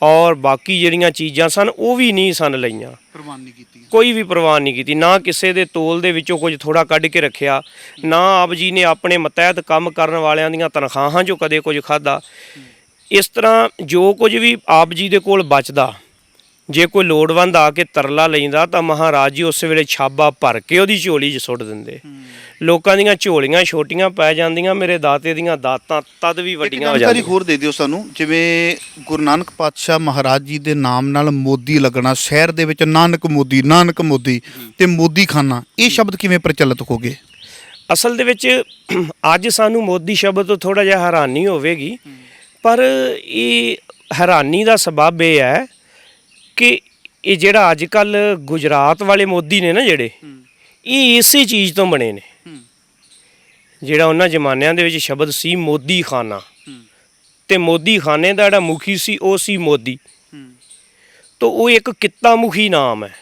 ਔਰ ਬਾਕੀ ਜਿਹੜੀਆਂ ਚੀਜ਼ਾਂ ਸਨ ਉਹ ਵੀ ਨਹੀਂ ਸਨ ਲਈਆਂ, ਕੋਈ ਵੀ ਪ੍ਰਵਾਨ ਨਹੀਂ ਕੀਤੀ। ਨਾ ਕਿਸੇ ਦੇ ਤੋਲ ਦੇ ਵਿੱਚੋਂ ਕੁਝ ਥੋੜਾ ਕੱਢ ਕੇ ਰੱਖਿਆ, ਨਾ ਆਪ ਜੀ ਨੇ ਆਪਣੇ ਮਤਹਿਤ ਕੰਮ ਕਰਨ ਵਾਲਿਆਂ ਦੀਆਂ ਤਨਖਾਹਾਂ 'ਚੋਂ ਕਦੇ ਕੁਝ ਖਾਧਾ। ਇਸ ਤਰ੍ਹਾਂ ਜੋ ਕੁਝ ਵੀ ਆਪ ਜੀ ਦੇ ਕੋਲ ਬਚਦਾ, ਜੇ ਕੋਈ ਲੋੜਵੰਦ ਆ ਕੇ ਤਰਲਾ ਲੈਂਦਾ ਤਾਂ ਮਹਾਰਾਜ ਜੀ ਉਸ ਵੇਲੇ ਛਾਬਾ ਭਰ ਕੇ ਉਹਦੀ ਝੋਲੀ 'ਚ ਸੁੱਟ ਦਿੰਦੇ। ਲੋਕਾਂ ਦੀਆਂ ਝੋਲੀਆਂ ਛੋਟੀਆਂ ਪੈ ਜਾਂਦੀਆਂ, ਮੇਰੇ ਦਾਤੇ ਦੀਆਂ ਦਾਤਾਂ ਤਦ ਵੀ ਵੱਡੀਆਂ ਹੋ ਜਾਂਦੀਆਂ। ਹੋਰ ਦੇ ਦਿਓ ਸਾਨੂੰ, ਜਿਵੇਂ ਗੁਰੂ ਨਾਨਕ ਪਾਤਸ਼ਾਹ ਮਹਾਰਾਜ ਜੀ ਦੇ ਨਾਮ ਨਾਲ ਮੋਦੀ ਲੱਗਣਾ, ਸ਼ਹਿਰ ਦੇ ਵਿੱਚ ਨਾਨਕ ਮੋਦੀ ਤੇ ਮੋਦੀ ਖਾਨਾ, ਇਹ ਸ਼ਬਦ ਕਿਵੇਂ ਪ੍ਰਚਲਿਤ ਹੋ ਗਏ? ਅਸਲ ਦੇ ਵਿੱਚ ਅੱਜ ਸਾਨੂੰ ਮੋਦੀ ਸ਼ਬਦ ਤੋਂ ਥੋੜਾ ਜਿਹਾ ਹੈਰਾਨੀ ਹੋਵੇਗੀ, ਪਰ ਇਹ ਹੈਰਾਨੀ ਦਾ ਸਬਬ ਇਹ ਹੈ ਕਿ ਇਹ ਜਿਹੜਾ ਅੱਜ ਕੱਲ ਗੁਜਰਾਤ ਵਾਲੇ ਮੋਦੀ ਨੇ ਨਾ ਜਿਹੜੇ, ਇਹ ਇਸੇ ਚੀਜ਼ ਤੋਂ ਬਣੇ ਨੇ। ਜਿਹੜਾ ਉਹਨਾਂ ਜ਼ਮਾਨਿਆਂ ਦੇ ਵਿੱਚ ਸ਼ਬਦ ਸੀ ਮੋਦੀ ਖਾਨਾ, ਤੇ ਮੋਦੀ ਖਾਨੇ ਦਾ ਜਿਹੜਾ ਮੁਖੀ ਸੀ ਉਹ ਸੀ ਮੋਦੀ। ਤੋ ਉਹ ਇੱਕ ਕਿੱਤਾ ਮੁਖੀ ਨਾਮ ਹੈ।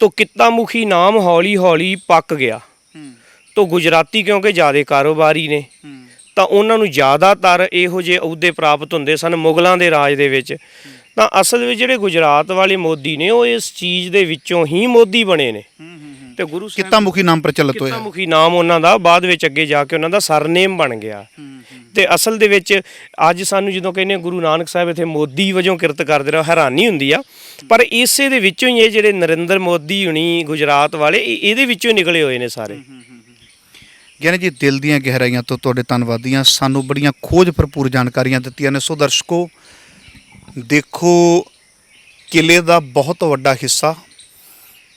ਤੋ ਕਿੱਤਾ ਮੁਖੀ ਨਾਮ ਹੌਲੀ ਹੌਲੀ ਪੱਕ ਗਿਆ। ਤੋ ਗੁਜਰਾਤੀ ਕਿਉਂਕਿ ਜ਼ਿਆਦਾ ਕਾਰੋਬਾਰੀ ਨੇ ਤਾਂ ਉਹਨਾਂ ਨੂੰ ਜ਼ਿਆਦਾਤਰ ਇਹੋ ਜਿਹੇ ਅਹੁਦੇ ਪ੍ਰਾਪਤ ਹੁੰਦੇ ਸਨ ਮੁਗਲਾਂ ਦੇ ਰਾਜ ਦੇ ਵਿੱਚ। ਤਾਂ ਅਸਲ ਵਿੱਚ ਜਿਹੜੇ ਗੁਜਰਾਤ ਵਾਲੇ ਮੋਦੀ ਨੇ ਉਹ ਇਸ ਚੀਜ਼ ਦੇ ਵਿੱਚੋਂ ਹੀ ਮੋਦੀ ਬਣੇ ਨੇ। ਤੇ ਗੁਰੂ ਸਾਹਿਬ ਕਿੱਤਾ ਮੁਖੀ ਨਾਮ ਪ੍ਰਚਲਿਤ ਹੋਇਆ, ਕਿੱਤਾ ਮੁਖੀ ਨਾਮ ਉਹਨਾਂ ਦਾ ਬਾਅਦ ਵਿੱਚ ਅੱਗੇ ਜਾ ਕੇ ਉਹਨਾਂ ਦਾ ਸਰਨੇਮ ਬਣ ਗਿਆ। ਤੇ ਅਸਲ ਦੇ ਵਿੱਚ ਅੱਜ ਸਾਨੂੰ ਜਦੋਂ ਕਹਿੰਦੇ ਗੁਰੂ ਨਾਨਕ ਸਾਹਿਬ ਇੱਥੇ ਮੋਦੀ ਵਜੋਂ ਕਿਰਤ ਕਰਦੇ ਰਹੇ, ਹੈਰਾਨੀ ਹੁੰਦੀ ਆ। ਪਰ ਇਸੇ ਦੇ ਵਿੱਚੋਂ ਹੀ ਇਹ ਜਿਹੜੇ ਨਰਿੰਦਰ ਮੋਦੀ ਹੁਣੀ ਗੁਜਰਾਤ ਵਾਲੇ ਇਹਦੇ ਵਿੱਚੋਂ ਹੀ ਨਿਕਲੇ ਹੋਏ ਨੇ ਸਾਰੇ। ਗਿਆਨੀ ਜੀ, ਦਿਲ ਦੀਆਂ ਗਹਿਰਾਈਆਂ ਤੋਂ ਤੁਹਾਡੇ ਧੰਨਵਾਦੀ ਹਾਂ। ਸਾਨੂੰ ਬੜੀਆਂ ਖੋਜ ਭਰਪੂਰ ਜਾਣਕਾਰੀਆਂ ਦਿੱਤੀਆਂ ਨੇ। ਸੋ ਦਰਸ਼ਕੋ ਦੇਖੋ, ਕਿਲੇ ਦਾ ਬਹੁਤ ਵੱਡਾ ਹਿੱਸਾ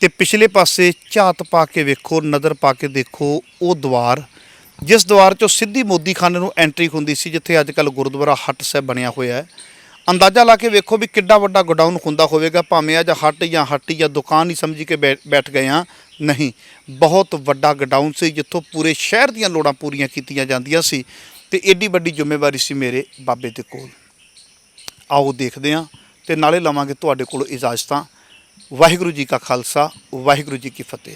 ਤੇ ਪਿਛਲੇ ਪਾਸੇ ਝਾਤ ਪਾ ਕੇ ਵੇਖੋ, ਨਜ਼ਰ ਪਾ ਕੇ ਦੇਖੋ ਉਹ ਦੀਵਾਰ, ਜਿਸ ਦੀਵਾਰ 'ਚੋਂ ਸਿੱਧੀ ਮੋਦੀ ਖਾਨੇ ਨੂੰ ਐਂਟਰੀ ਹੁੰਦੀ ਸੀ, ਜਿੱਥੇ ਅੱਜ ਕੱਲ੍ਹ ਗੁਰਦੁਆਰਾ ਹੱਟ ਸਾਹਿਬ ਬਣਿਆ ਹੋਇਆ ਹੈ। ਅੰਦਾਜ਼ਾ ਲਾ ਕੇ ਵੇਖੋ ਵੀ ਕਿੱਡਾ ਵੱਡਾ ਗੋਡਾਊਨ ਹੁੰਦਾ ਹੋਵੇਗਾ। ਭਾਵੇਂ ਅੱਜ ਹੱਟ ਜਾਂ ਹੱਟੀ ਜਾਂ ਦੁਕਾਨ ਹੀ ਸਮਝ ਕੇ ਬੈਠ ਗਏ ਹਾਂ, ਨਹੀਂ, ਬਹੁਤ ਵੱਡਾ ਗੋਡਾਊਨ ਸੀ ਜਿੱਥੋਂ ਪੂਰੇ ਸ਼ਹਿਰ ਦੀਆਂ ਲੋੜਾਂ ਪੂਰੀਆਂ ਕੀਤੀਆਂ ਜਾਂਦੀਆਂ ਸੀ। ਤੇ ਏਡੀ ਵੱਡੀ ਜ਼ਿੰਮੇਵਾਰੀ ਸੀ ਮੇਰੇ ਬਾਬੇ ਦੇ ਕੋਲ। ਆਓ ਦੇਖਦੇ ਹਾਂ ਤੇ ਨਾਲੇ ਲਵਾਂਗੇ ਤੁਹਾਡੇ ਕੋਲ ਇਜਾਜ਼ਤਾਂ। ਵਾਹਿਗੁਰੂ ਜੀ ਕਾ ਖਾਲਸਾ, ਵਾਹਿਗੁਰੂ ਜੀ ਕੀ ਫਤਿਹ।